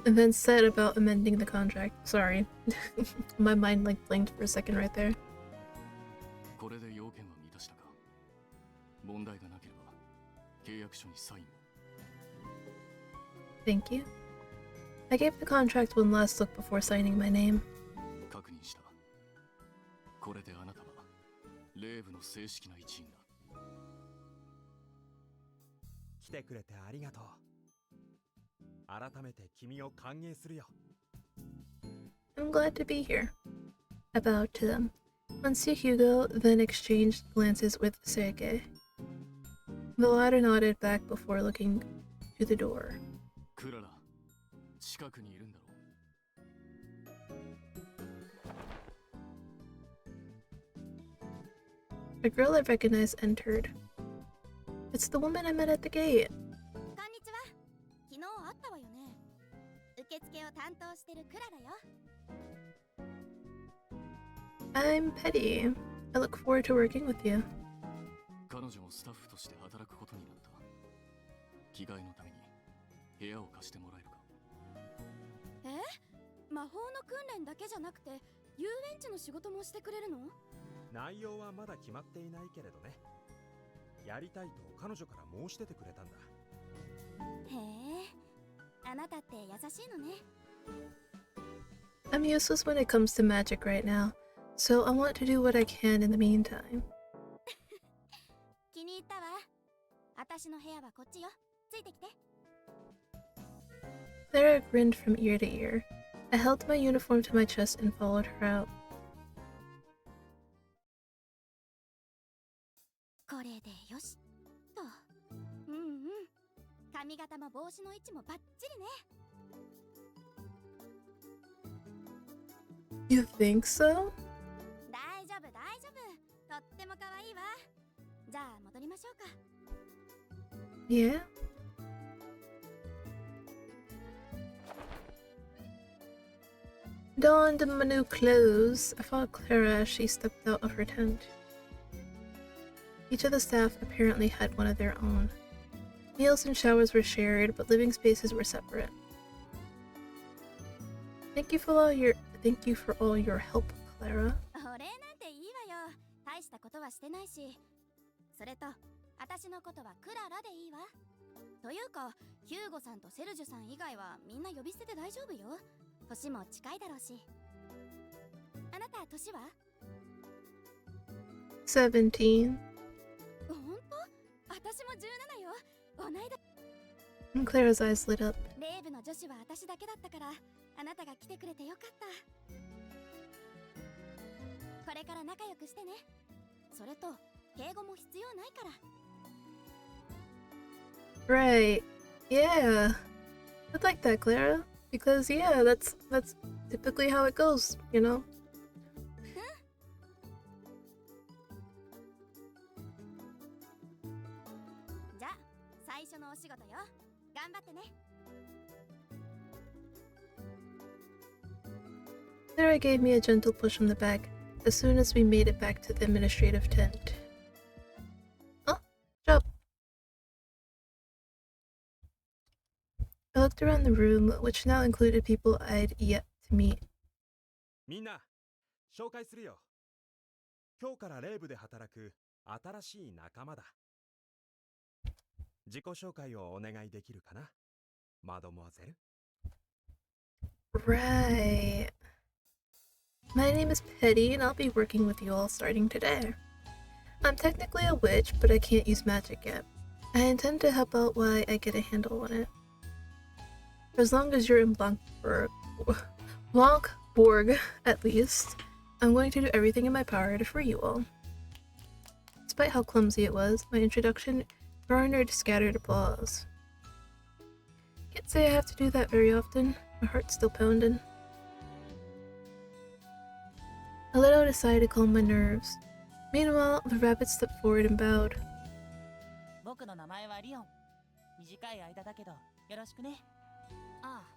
and then said about amending the contract. Sorry. My mind like blinked for a second right there. これで要件は満たしたか。問題がなければ契約書にサインを。Thank you. I gave the contract one last look before signing my name. 確認した。これであなたはレイブの正式な一員だ。来てくれてありがとう。改めて君を歓迎するよ。I'm glad to be here. I bowed to them. Monsieur Hugo then exchanged glances with Sergei. The latter nodded back before looking to the door. クララ、近くにいるんだろう。A girl I recognized entered. It's the woman I met at the gate. こんにちは。昨日会ったわよね。受付を担当してるクララよ。I'm Petty. I look forward to working with you. 彼女もスタッフとして働くことになった。着替えのために部屋を貸してもらえるか。え？魔法の訓練だけじゃなくて遊園地の仕事もしてくれるの？内容はまだ決まっていないけれどね。やりたいと彼女から申し出てくれたんだ。へえ、あなたって優しいのね。I'm useless when it comes to magic right now, so I want to do what I can in the meantime. 気に入ったわ。私の部屋はこっちよ。ついてきて。Clara grinned from ear to ear. I held my uniform to my chest and followed her out. これでよしと。うんうん。髪型も帽子の位置もバッチリね。You think so? 大丈夫大丈夫。とっても可愛いわ。じゃあ戻りましょうか。Yeah? Donned my new clothes, I followed Clara as she stepped out of her tent. Each of the staff apparently had one of their own. Meals and showers were shared, but living spaces were separate. Thank you for all your help, Clara. お礼なんていいわよ。大したことはしてないし。それと、私のことはクララでいいわ。というか、ヒューゴさんとセルジュさん以外はみんな呼び捨てで大丈夫よ。年も近いだろうし。あなた年は？ 17. 本当？私も17よ。同いだ。And Clara's eyes lit up. レイブの女子は私だけだったから、あなたが来てくれてよかった。これから仲良くしてね。それと、敬語も必要ないから。Right. Yeah. I'd like that, Clara. Because yeah, that's typically how it goes, you know? じゃあ、最初のお仕事よ。頑張ってね。Clara gave me a gentle push on the back as soon as we made it back to the administrative tent. Oh, job. I looked around the room, which now included people I'd yet to meet. みんな、紹介するよ。今日からレイブで働く新しい仲間だ。自己紹介をお願いできるかな、マドモアゼル。Right. My name is Petty, and I'll be working with you all starting today. I'm technically a witch, but I can't use magic yet. I intend to help out while I get a handle on it. For as long as you're in Blancbourg, at least, I'm going to do everything in my power to free you all. Despite how clumsy it was, my introduction garnered scattered applause. Can't say I have to do that very often. My heart's still pounding. I let out a sigh to calm my nerves. Meanwhile, the rabbit stepped forward and bowed. 僕の名前はリオン。短い間だけどよろしくね。ああ、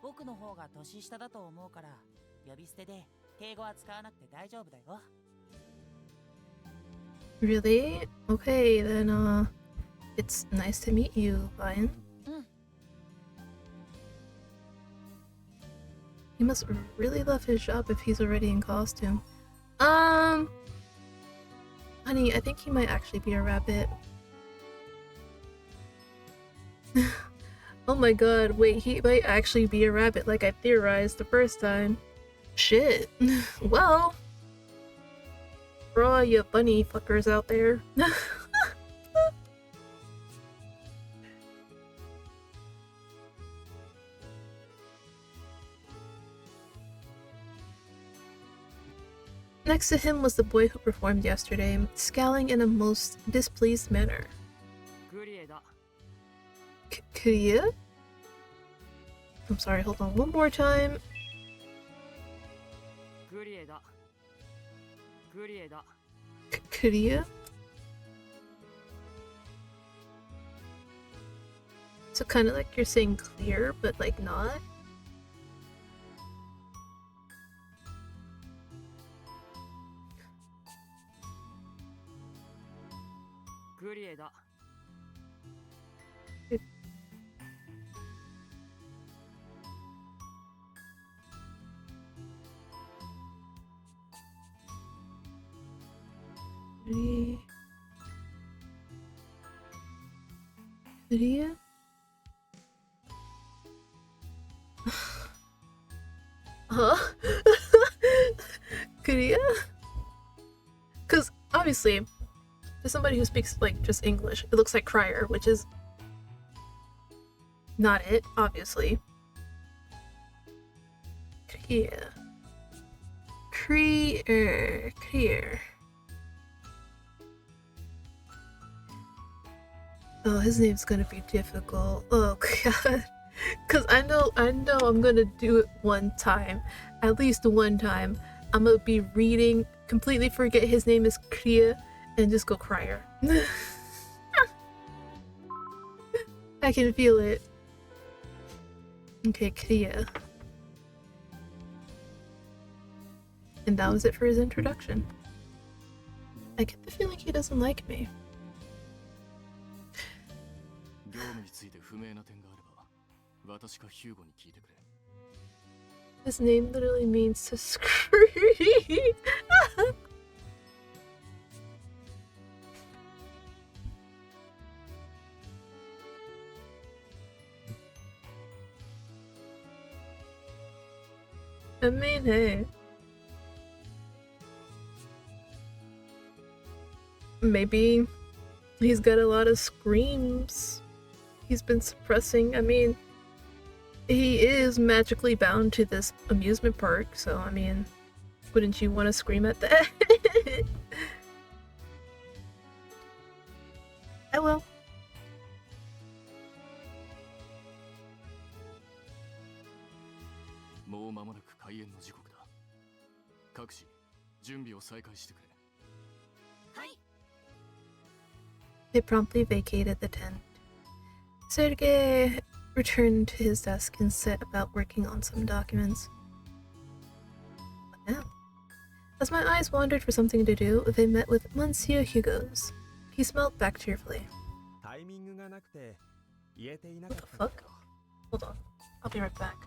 僕の方が年下だと思うから呼び捨てで敬語は使わなくて大丈夫だよ。Really? Okay, then, it's nice to meet you, Lion. He must really love his job if he's already in costume. Honey, I think he might actually be a rabbit. Oh my god, wait, he might actually be a rabbit like I theorized the first time. Shit. Well, for all you bunny fuckers out there. Next to him was the boy who performed yesterday, scowling in a most displeased manner. Kuria? I'm sorry, hold on one more time. Kuria? So kind of like you're saying clear, but like not? Korea? Huh? Korea? Because obviously, to somebody who speaks like just English, it looks like crier, which is not it, obviously. Korea. Krier. Oh, his name's gonna be difficult. Oh god. Cause I know I'm gonna do it one time. At least one time. I'm gonna be reading, completely forget his name is Krier, and just go crier. I can feel it. Okay, Krier. And that was it for his introduction. I get the feeling he doesn't like me. 業務について不明な点があれば、私かヒューゴに聞いてくれ。 His name literally means to scream. I mean, hey. Maybe he's got a lot of screams he's been suppressing. I mean, he is magically bound to this amusement park, so I mean, wouldn't you want to scream at that? I will. もう間もなく開演の時刻だ。各自、準備を再開してくれ。 They promptly vacated the tent. Sergei returned to his desk and set about working on some documents. What now? As my eyes wandered for something to do, they met with Monsieur Hugo's. He smiled back cheerfully. What the fuck? Hold on. I'll be right back.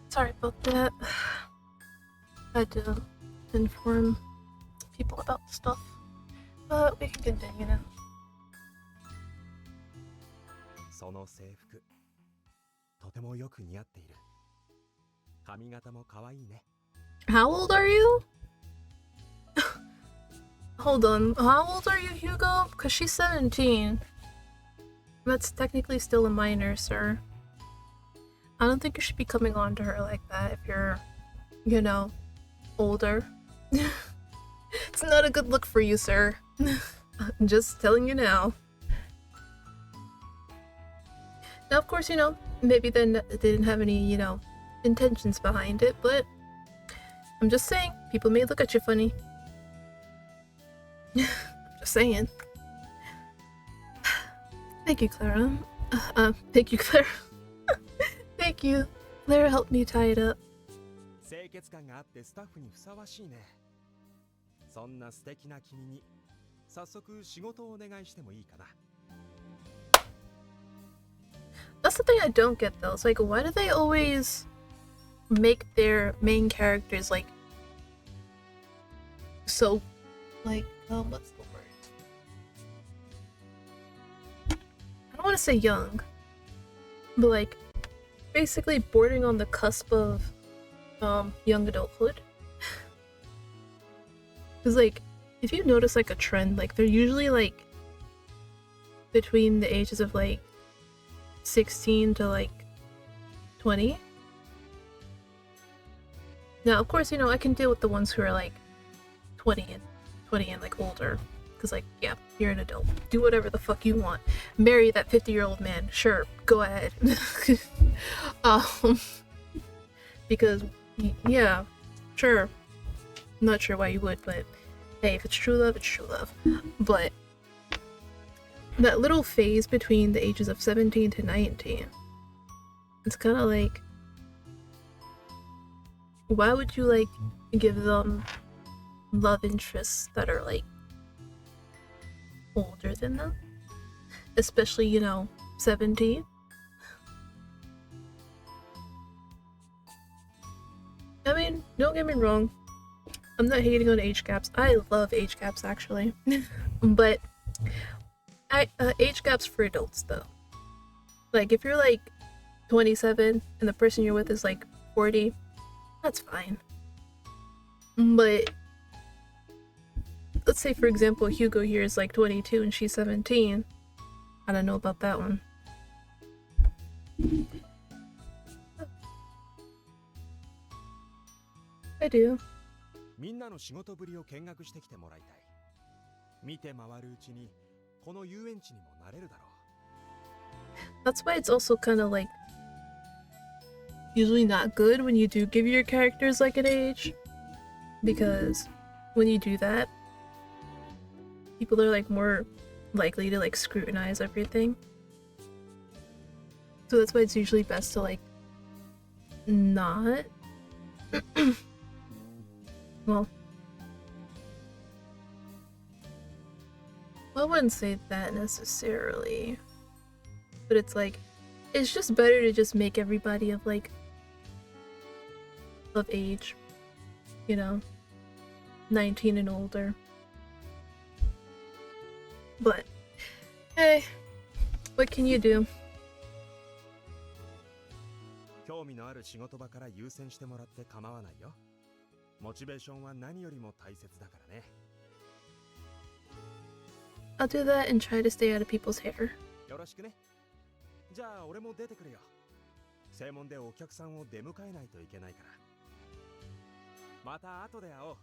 Sorry about that. I had to inform people about stuff. But we can continue now. その制服、とてもよく似合っている。髪型も可愛いね。 How old are you? Hold on. How old are you, Hugo? Because she's 17. That's technically still a minor, sir. I don't think you should be coming on to her like that if you're, you know, older. It's not a good look for you, sir. I'm just telling you now. Now, of course, you know, maybe then they didn't have any, you know, intentions behind it, but I'm just saying, people may look at you funny. Just saying. Thank you, Clara. Thank you, Clara. Thank you. Clara helped me tie it up. 清潔感があってスタッフにふさわしいね。そんな素敵な君に早速仕事をお願いしてもいいかな。That's the thing I don't get though. It's like, why do they always make their main characters like so, like, what's the word? I don't want to say young, but like basically bordering on the cusp of young adulthood. Because like, if you notice like a trend, like they're usually like between the ages of like 16 to like 20. Now, of course, you know, I can deal with the ones who are like 20 and like older. Because like, yeah, you're an adult. Do whatever the fuck you want. Marry that 50-year-old man. Sure, go ahead. Because, yeah, sure. I'm not sure why you would, but hey, if it's true love, it's true love. But that little phase between the ages of 17 to 19, it's kind of like, why would you like give them love interests that are like older than them? Especially, you know, 17. I mean, don't get me wrong, I'm not hating on age gaps. I love age gaps actually. But age gaps for adults though. Like if you're like 27 and the person you're with is like 40, that's fine. But let's say for example Hugo here is like 22 and she's 17. I don't know about that one. I do. みんなの仕事ぶりを見学してきてもらいたい。見て回るうちにこの遊園地にもなれるだろう。 That's why it's also kind of like usually not good when you do give your characters like an age, because when you do that, people are like more likely to like scrutinize everything. So that's why it's usually best to like not. Well, I wouldn't say that necessarily, but it's like, it's just better to just make everybody of like of age, you know, 19 and older. But hey, what can you do? 興味のある仕事場から優先してもらって構わないよ。モチベーションは何よりも大切だからね。I'll do that and try to stay out of people's hair. よろしくね。じゃあ俺も出てくるよ。正門でお客さんを出迎えないといけないから。また後で会おう。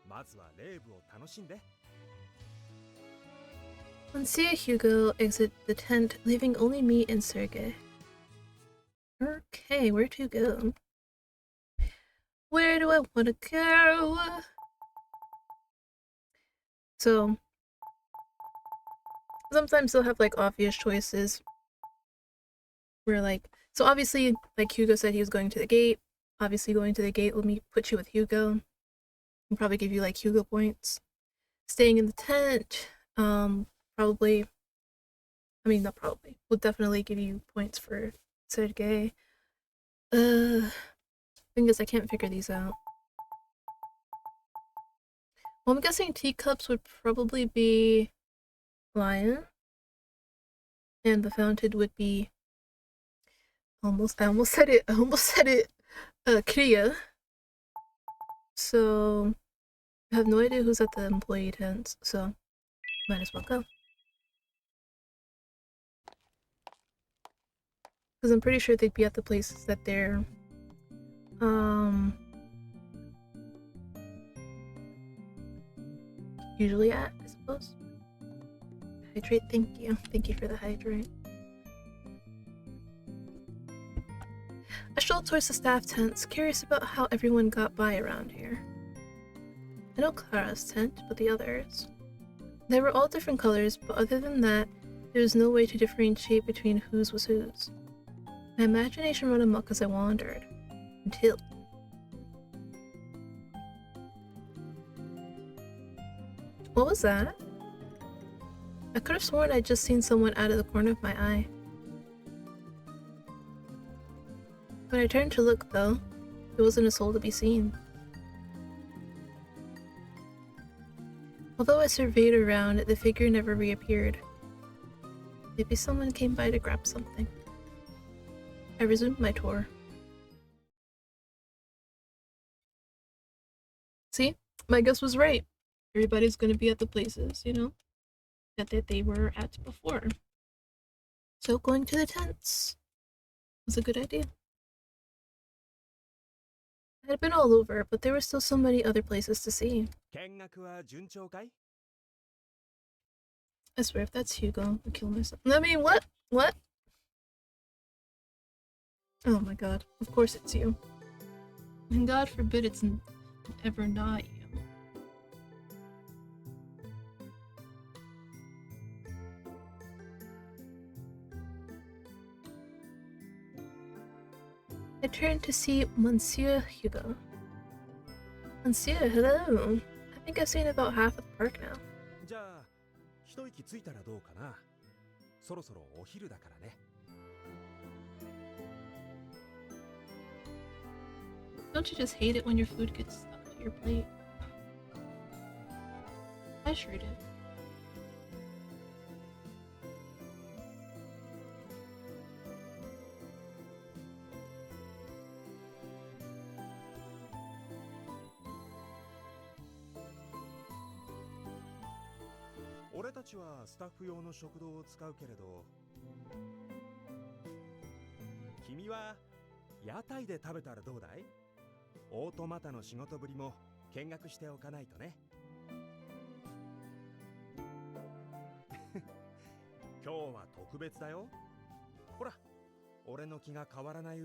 まずはレイブを楽しんで。Lancia Hugo exit the tent, leaving only me and Sergey. Okay, where to go? Where do I want to go? So, sometimes they'll have like obvious choices. Where like, so obviously, like Hugo said he was going to the gate. Obviously going to the gate will put you with Hugo. And probably give you like Hugo points. Staying in the tent, probably, I mean not probably, will definitely give you points for Sergey. Thing is I can't figure these out. Well, I'm guessing teacups would probably be Lion. And the fountain would be I almost said it, Kriya. So I have no idea who's at the employee tents, so might as well go. Because I'm pretty sure they'd be at the places that they're usually at, I suppose. Hydrate, thank you. Thank you for the hydrate. I strolled towards the staff tents, curious about how everyone got by around here. I know Clara's tent, but the others. They were all different colors, but other than that, there was no way to differentiate between whose was whose. My imagination ran amok as I wandered. Until... What was that? I could have sworn I'd just seen someone out of the corner of my eye. When I turned to look, though, there wasn't a soul to be seen. Although I surveyed around, the figure never reappeared. Maybe someone came by to grab something. I resumed my tour. See? My guess was right. Everybody's gonna be at the places, you know, that they were at before. So going to the tents was a good idea. I had been all over, but there were still so many other places to see. I swear if that's Hugo, I'll kill myself. I mean, what? What? Oh my god, of course it's you. And God forbid it's ever not you. I turned to see Monsieur Hugo. Monsieur, hello. I think I've seen about half of the park now. Don't you just hate it when your food gets stuck to your plate? I sure did.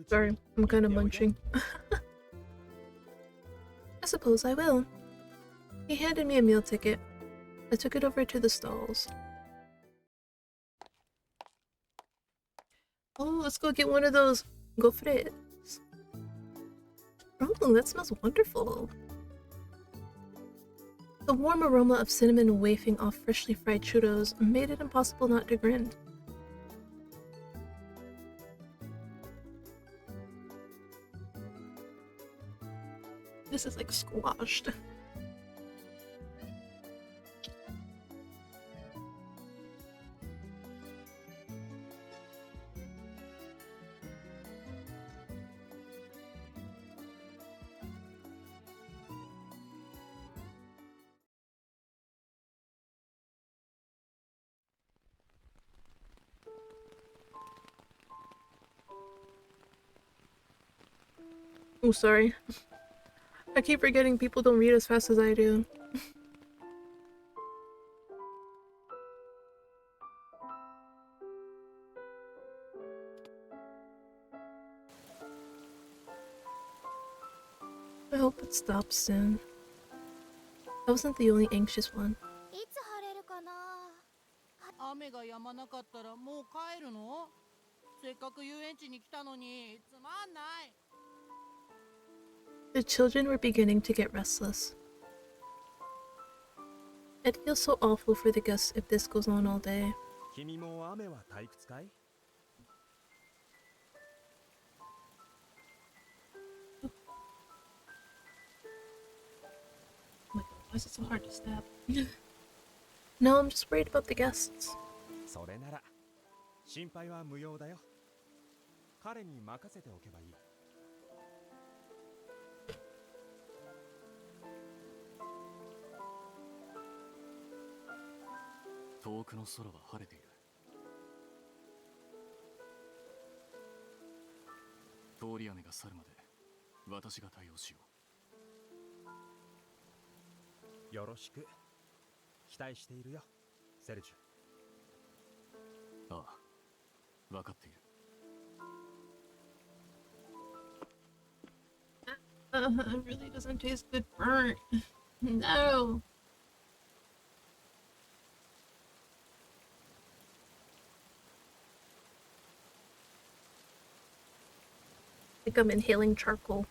Sorry, I'm kind of munching. I suppose I will. He handed me a meal ticket. I took it over to the stalls. Oh, let's go get one of those gofres. Oh, that smells wonderful. The warm aroma of cinnamon wafting off freshly fried churros made it impossible not to grin. This is like squashed. Oh, sorry. I keep forgetting people don't read as fast as I do. I hope it stops soon. I wasn't the only anxious one. いつ晴れるかな。雨が止まなかったらもう帰るの？せっかく遊園地に来たのにつまんない。 The children were beginning to get restless. I'd feel so awful for the guests if this goes on all day. Oh my god, why is it so hard to stab? No, I'm just worried about the guests. 遠くの空は晴れている。通り雨が去るまで私が対応しよう。よろしく。期待しているよ、セルジュ。ああ、分かっている。It really doesn't taste good burnt. No. Like I'm inhaling charcoal.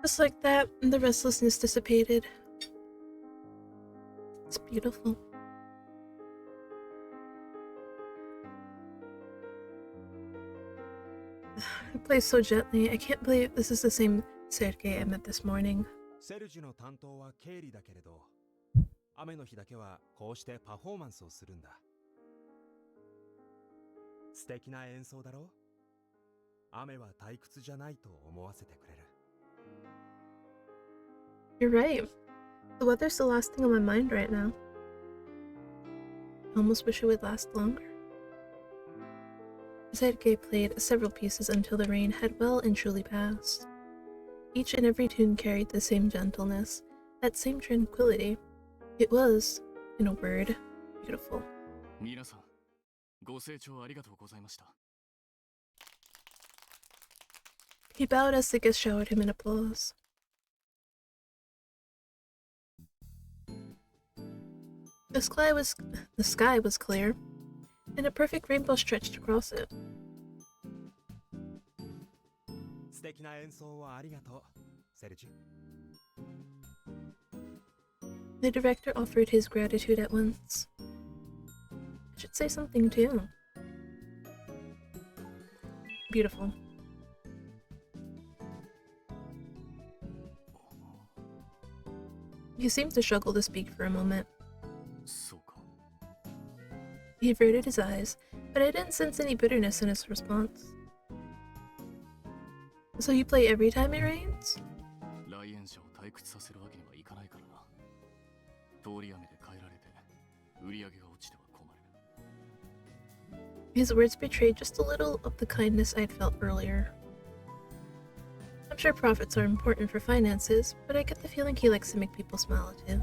Just like that, the restlessness dissipated. It's beautiful. It plays so gently. I can't believe this is the same Sergei I met this morning. セルジュの担当は経理だけれど、雨の日だけはこうしてパフォーマンスをするんだ。素敵な演奏だろう。雨は退屈じゃないと思わせてくれる。You're right. The weather's the last thing on my mind right now. I almost wish it would last longer. Sergei played several pieces until the rain had well and truly passed. Each and every tune carried the same gentleness, that same tranquility. It was, in a word, beautiful. 皆さん、ご清聴ありがとうございました。He bowed as the guests showered him in applause. The sky was clear, and a perfect rainbow stretched across it. 素敵な演奏をありがとう、セルジュ。The director offered his gratitude at once. I should say something too. Beautiful. He seemed to struggle to speak for a moment. そうか。 He averted his eyes, but I didn't sense any bitterness in his response. So you play every time it rains? 来園者を退屈させるわけにはいかないからな。通り雨で帰られて売り上げが落ちては困る。His words betrayed just a little of the kindness I'd felt earlier. I'm sure profits are important for finances, but I get the feeling he likes to make people smile too.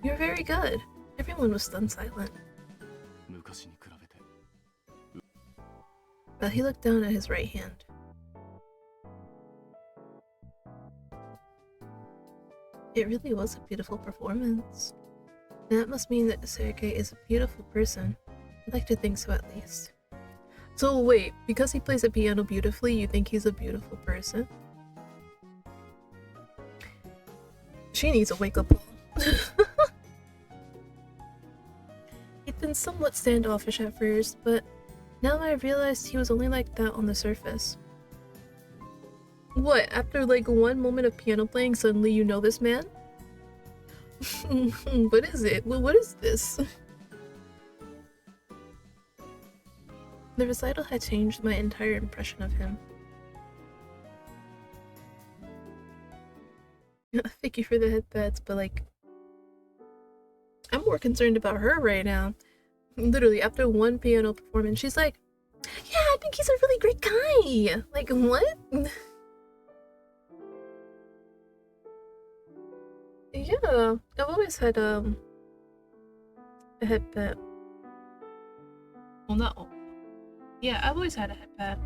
You're very good. Everyone was stunned silent. 昔に比べて。But he looked down at his right hand. It really was a beautiful performance. That must mean that Sergei is a beautiful person. I'd like to think so at least. So wait, because he plays the piano beautifully, you think he's a beautiful person? She needs a wake-up call. He'd been somewhat standoffish at first, but now I realized he was only like that on the surface. What, after like one moment of piano playing, suddenly you know this man? What is it? What is this? The recital had changed my entire impression of him. Thank you for the headbats, but like, I'm more concerned about her right now. Literally, after one piano performance, she's like, yeah, I think he's a really great guy. Like, what? Yeah, I've always had a headband. Well, not all. Yeah, I've always had a headband.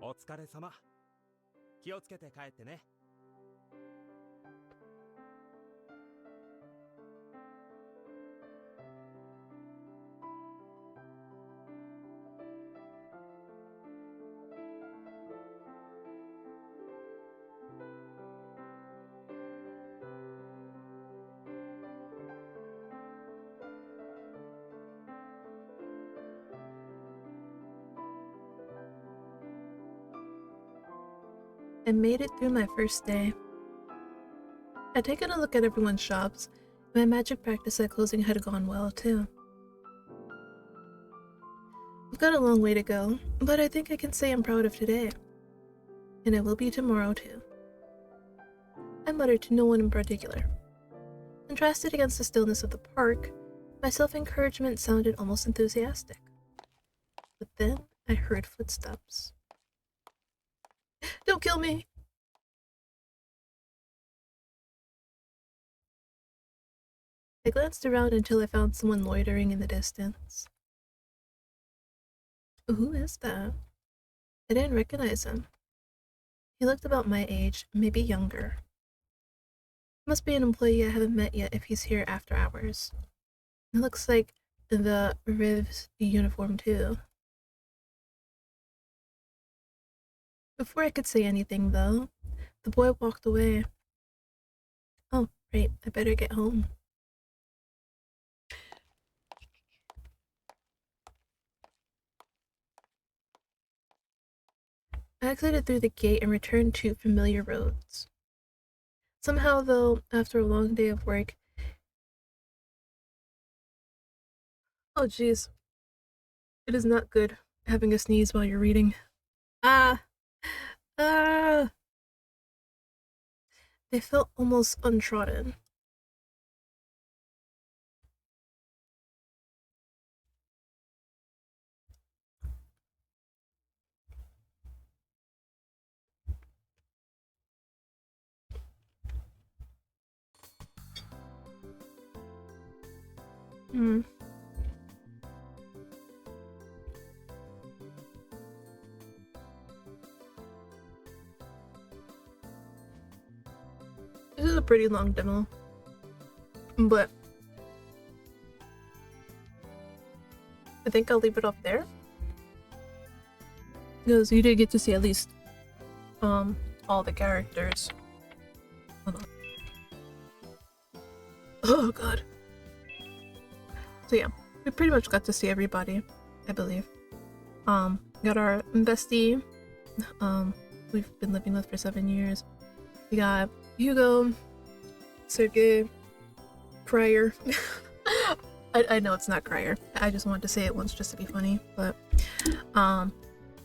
お疲れ様。気をつけて帰ってね。I made it through my first day. I'd taken a look at everyone's shops. My magic practice at closing had gone well, too. I've got a long way to go, but I think I can say I'm proud of today. And I will be tomorrow, too. I muttered to no one in particular. Contrasted against the stillness of the park, my self-encouragement sounded almost enthusiastic. But then I heard footsteps. Don't kill me! I glanced around until I found someone loitering in the distance. Who is that? I didn't recognize him. He looked about my age, maybe younger. Must be an employee I haven't met yet if he's here after hours. It looks like the Riv's uniform too. Before I could say anything, though, the boy walked away. Oh, right, I better get home. I exited through the gate and returned to familiar roads. Somehow, though, after a long day of work... Oh, jeez. It is not good having a sneeze while you're reading. Ah! Ah! They felt almost untrodden. This is a pretty long demo, but I think I'll leave it off there because you did get to see at least all the characters. Hold on. Oh god. So yeah, we pretty much got to see everybody, I believe. Got our bestie, we've been living with for 7 years. We got Hugo, Sergey, Crier. I know it's not Crier. I just wanted to say it once just to be funny, but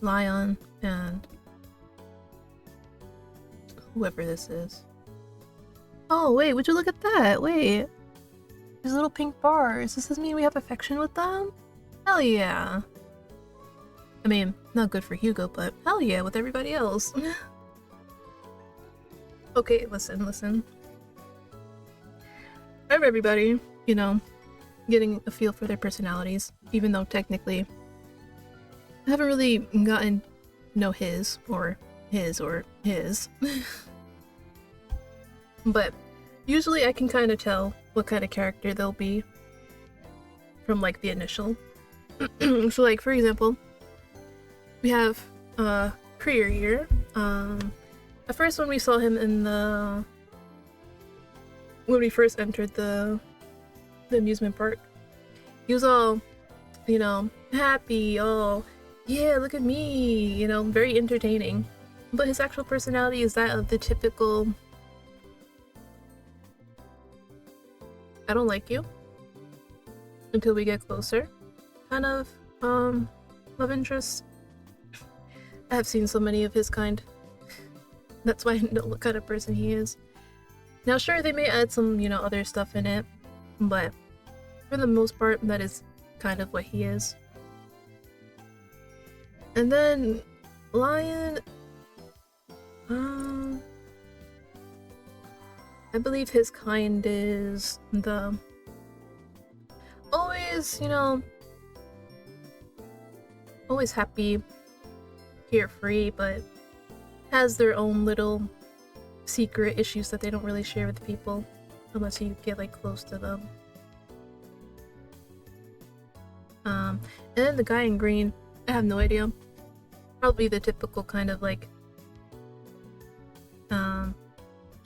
Lion and whoever this is. Oh wait, would you look at that? Wait. These little pink bars. Does this mean we have affection with them? Hell yeah. I mean, not good for Hugo, but hell yeah with everybody else. Okay, listen. I have everybody, you know, getting a feel for their personalities, even though technically I haven't really gotten to know his. But usually I can kind of tell what kind of character they'll be from like the initial. So like for example, we have Krier here. At first when we saw him in when we first entered the amusement park, he was all, you know, happy, all, yeah, look at me, you know, very entertaining. But his actual personality is that of the typical, I don't like you until we get closer kind of love interest. I have seen so many of his kind. That's why I know what kind of person he is. Now sure, they may add some, you know, other stuff in it, but for the most part, that is kind of what he is. And then Lion, I believe his kind is the always, you know, always happy, carefree, but has their own little secret issues that they don't really share with people unless you get like close to them. And then the guy in green, I have no idea. Probably the typical kind of like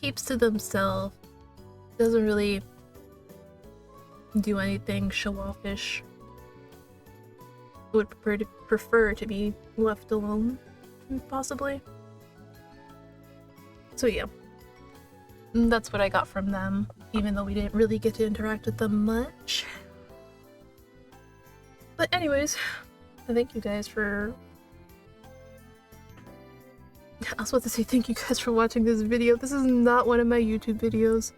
keeps to themselves, doesn't really do anything show-offish. Would prefer to be left alone, possibly. So yeah, that's what I got from them, even though we didn't really get to interact with them much. But anyways, I thank you guys for... I was about to say thank you guys for watching this video. This is not one of my YouTube videos.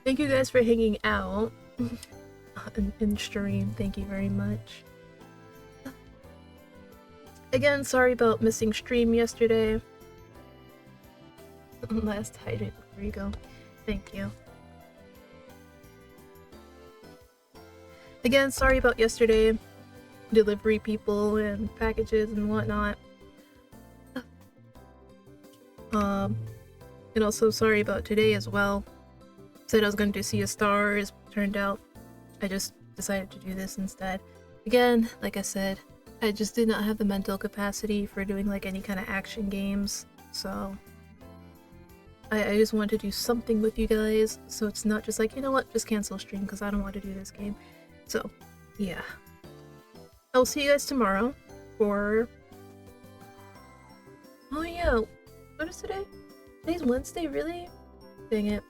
Thank you guys for hanging out in stream. Thank you very much. Again, sorry about missing stream yesterday. Last hydrate before you go. Thank you. Again, sorry about yesterday. Delivery people and packages and whatnot. And also sorry about today as well. Said I was going to do Sea of Stars, turned out I just decided to do this instead. Again, like I said, I just did not have the mental capacity for doing like any kind of action games, so I just wanted to do something with you guys, so it's not just like, you know what, just cancel stream because I don't want to do this game. So, yeah. I'll see you guys tomorrow for... Oh yeah, what is today? Today's Wednesday, really? Dang it.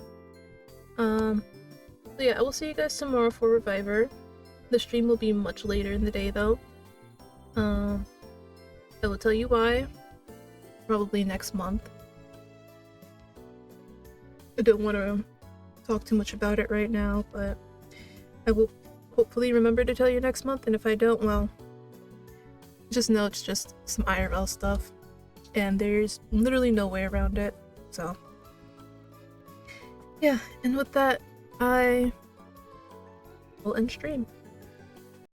So yeah, I will see you guys tomorrow for Reviver. The stream will be much later in the day though. I will tell you why. Probably next month. I don't want to talk too much about it right now, but I will hopefully remember to tell you next month, and if I don't, well, just know it's just some IRL stuff, and there's literally no way around it, so. Yeah, and with that, I will end stream.